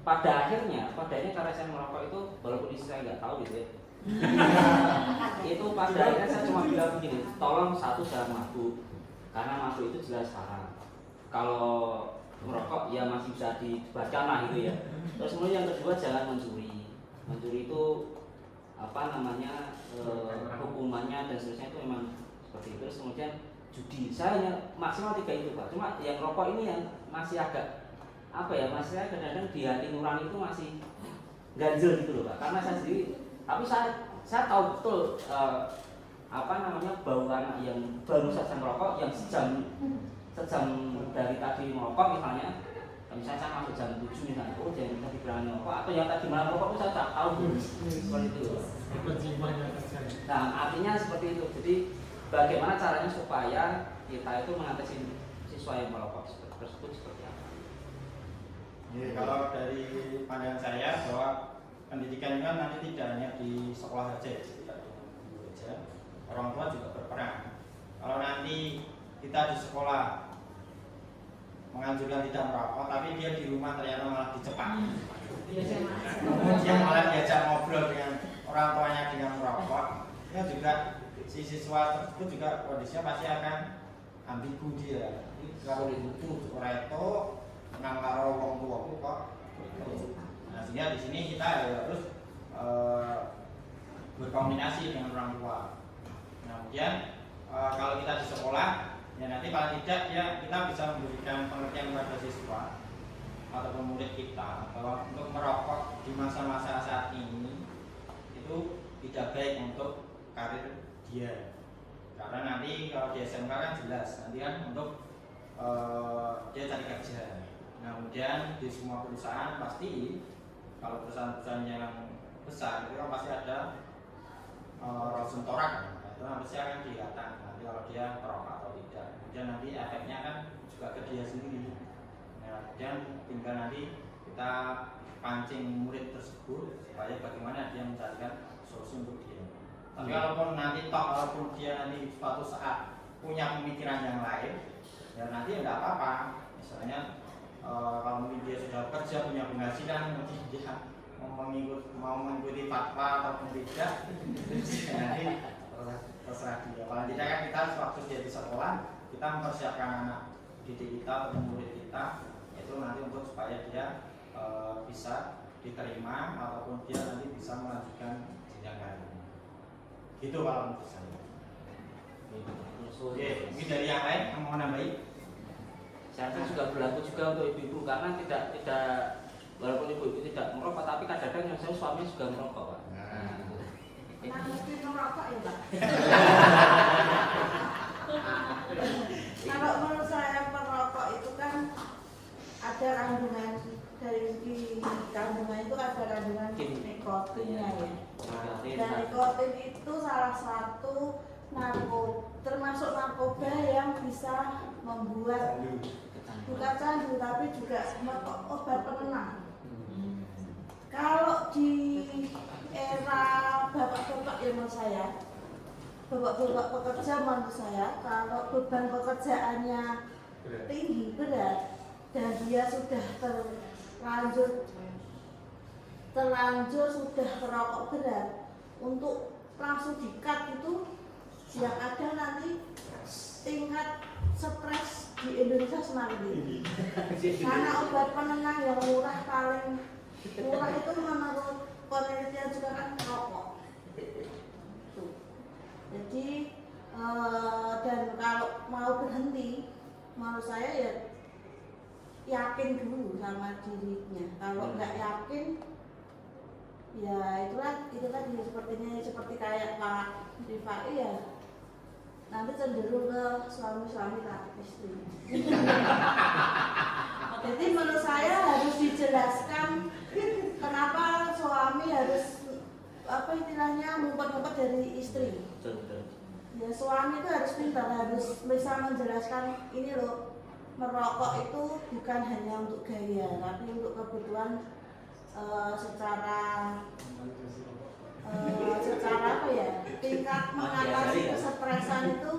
pada akhirnya cara saya merokok itu walaupun istri saya nggak tahu gitu ya itu pada akhirnya saya cuma bilang begini, tolong satu jangan mabuk karena mabuk itu jelas haram. Kalau merokok ya masih bisa dibaca lah gitu ya. Terus kemudian yang kedua jangan mencuri. Mencuri itu hukumannya dan seterusnya itu memang seperti itu. Terus kemudian judi, saya hanya maksimal 3 itu Pak. Cuma yang rokok ini yang masih agak masih kadang-kadang di hati nurani itu masih ganjel gitu loh Pak. Karena saya sendiri, tapi saya tahu betul bau anak yang baru saja merokok yang sejam dari tadi merokok misalnya saya masuk jam 7 misalnya, oh jangan tadi berani merokok atau yang tadi malam merokok itu saya tak tahu seperti itu. Nah artinya seperti itu. Jadi bagaimana caranya supaya kita itu mengatasi siswa yang merokok tersebut seperti apa? Kalau dari pandangan saya bahwa pendidikan kan nanti tidak hanya di sekolah saja, tidak di guru saja, orang tua juga berperan. Kalau nanti kita di sekolah menganjurkan tidak merokok, tapi dia di rumah ternyata malah dicepat, kemudian malah diajak ngobrol dengan orang tuanya dengan merokok, ya juga si siswa tersebut juga kondisinya pasti akan ambigu dia. Kalau itu orang itu nang karo wong tuaku kok. Nah, sehingga di sini kita harus berkomunikasi dengan orang tua. Nah, kemudian kalau kita di sekolah, ya nanti paling tidak kita bisa memberikan pengertian kepada siswa ataupun murid kita bahwa untuk merokok di masa-masa saat ini itu tidak baik untuk karir dia. Karena nanti kalau di SMK kan jelas, nanti kan untuk dia cari kerja. Nah, kemudian di semua perusahaan pasti kalau perusahaan-perusahaan yang besar itu kan pasti ada rosentorak, itu pasti akan kelihatan nanti kalau dia merokok atau tidak. Kemudian nanti efeknya kan juga ke dia sendiri. Nah, kemudian tinggal nanti kita pancing murid tersebut supaya bagaimana dia mencarikan solusi untuk dia. Tapi walaupun dia nanti suatu saat punya pemikiran yang lain, ya nanti enggak apa-apa. Misalnya kalau mungkin dia sudah kerja punya penghasilan, mungkin dia mau mengikuti fatwa ataupun tidak, nanti terserah dia. Paling tidak kan kita waktu dia di sekolah, kita mempersiapkan anak didik kita atau murid kita, itu nanti untuk supaya dia bisa diterima ataupun dia nanti bisa melanjutkan jenjang karir. Gitu kalau menurut saya. Oke, mungkin dari yang lain yang mau nambahin? Saya rasa juga berlaku juga untuk ibu-ibu karena tidak walaupun ibu-ibu tidak merokok tapi kadang-kadang yang saya suami juga merokok Pak. Nah, mesti merokok ya Pak. Kalau menurut saya perokok itu kan ada kandungan di kandungan itu ada kandungan nikotinnya ya. Dan nikotin itu salah satu termasuk narkoba yang bisa membuat bukan candu tapi juga obat penenang. Kalau di era bapak-bapak menurut saya, bapak-bapak pekerja menurut saya, kalau beban pekerjaannya tinggi berat dan dia sudah terlanjur sudah merokok berat, untuk langsung di-cut itu yang ada nanti tingkat stres di Indonesia semakin tinggi. Karena obat penenang yang paling murah itu menurut penelitian juga kan rokok. Jadi dan kalau mau berhenti, menurut saya ya yakin dulu sama dirinya. Kalau nggak yakin, ya itulah seperti kayak Pak Rifai ya. Nanti cenderung ke suami-suami tak istri. Jadi menurut saya harus dijelaskan kenapa suami harus ngumpet-ngumpet dari istri. Ya suami itu harus pintar, harus bisa menjelaskan ini loh, merokok itu bukan hanya untuk gaya, tapi untuk kebutuhan secara tingkat mengatasi ya. kesetresan itu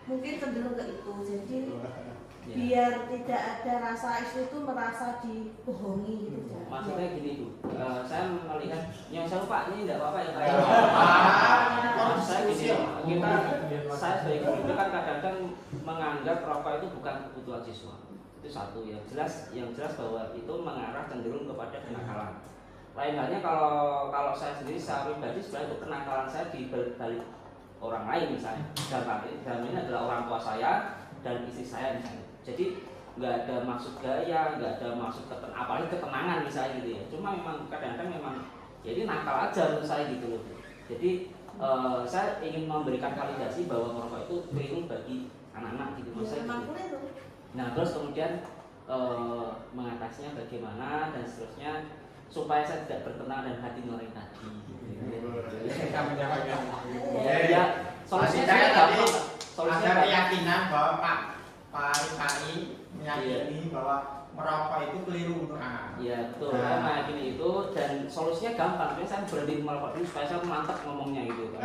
mungkin cenderung ke itu. Jadi Ya. biar tidak ada rasa istri itu merasa dibohongi gitu. Maksudnya gini Bu, saya melihat yang saya lupa ini tidak apa-apa ya Pak. Saya gini, saya sebagai guru itu kan kadang-kadang menganggap rokok itu bukan kebutuhan siswa. Itu satu yang jelas bahwa itu mengarah cenderung kepada kenakalan. Lain halnya kalau saya sendiri secara pribadi sebenarnya itu kenakalan saya di balik orang lain misalnya. Dalam ini adalah orang tua saya dan istri saya misalnya. Jadi nggak ada maksud gaya, nggak ada maksud apalagi ketenangan misalnya gitu ya. Cuma memang kadang-kadang memang ya ini nakal aja menurut saya gitu loh. Jadi saya ingin memberikan validasi bahwa merokok itu keliru bagi anak-anak gitu maksud saya. Gitu. Nah terus kemudian mengatasinya bagaimana dan seterusnya supaya saya tidak bertenang dan hati nurani tadi. Ya, solusinya gampang. Ada keyakinan bahwa Pak meyakini bahwa merokok itu keliru untuk anak. Iya betul, saya meyakini itu dan solusinya gampang. Sebenarnya saya berhenti merokok dulu supaya saya mantap ngomongnya gitu kan.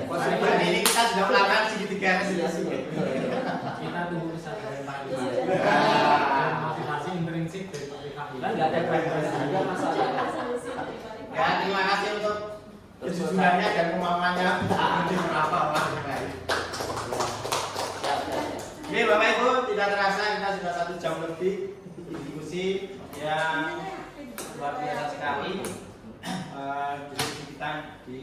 Posisi ini kita sudah melakukan segitiga betul. Kita tunggu kesadaran Pak Ibu. Motivasi intrinsik dari Pak PKI. Kan nggak ada ada masalah. Ya, terima kasih untuk kejujurannya dan kemampuannya untuk merokok. Oke Bapak Ibu, tidak terasa kita sudah 1 jam lebih diskusi yang luar biasa sekali. Diskusi kita di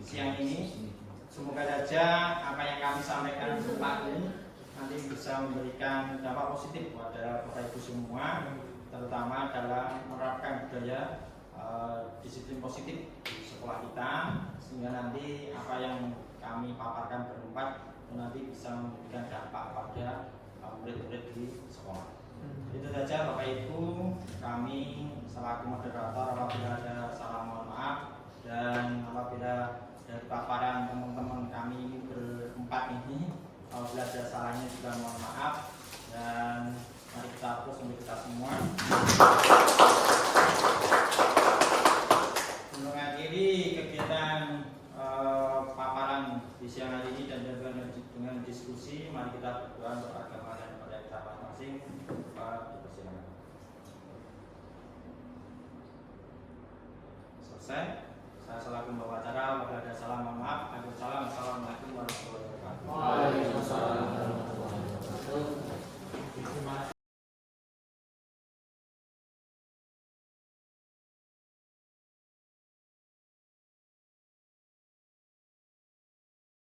siang ini. Semoga saja apa yang kami sampaikan pagi ini nanti bisa memberikan dampak positif kepada Bapak Ibu semua, terutama dalam menerapkan budaya disiplin positif di sekolah kita, sehingga nanti apa yang kami paparkan berempat nanti bisa memberikan dampak pada murid-murid di sekolah. Itu saja Bapak Ibu, kami selaku moderator apabila ada salah mohon maaf, dan apabila dari paparan teman-teman kami berempat ini apabila ada salahnya juga mohon maaf, dan mari kita terus untuk kita semua. Untuk mengakhiri kegiatan paparan di siang hari ini dan dengan diskusi, mari kita berdoa untuk agama dan kepada kita masing-masing. Dipersilakan. Selesai. Saya selaku membawa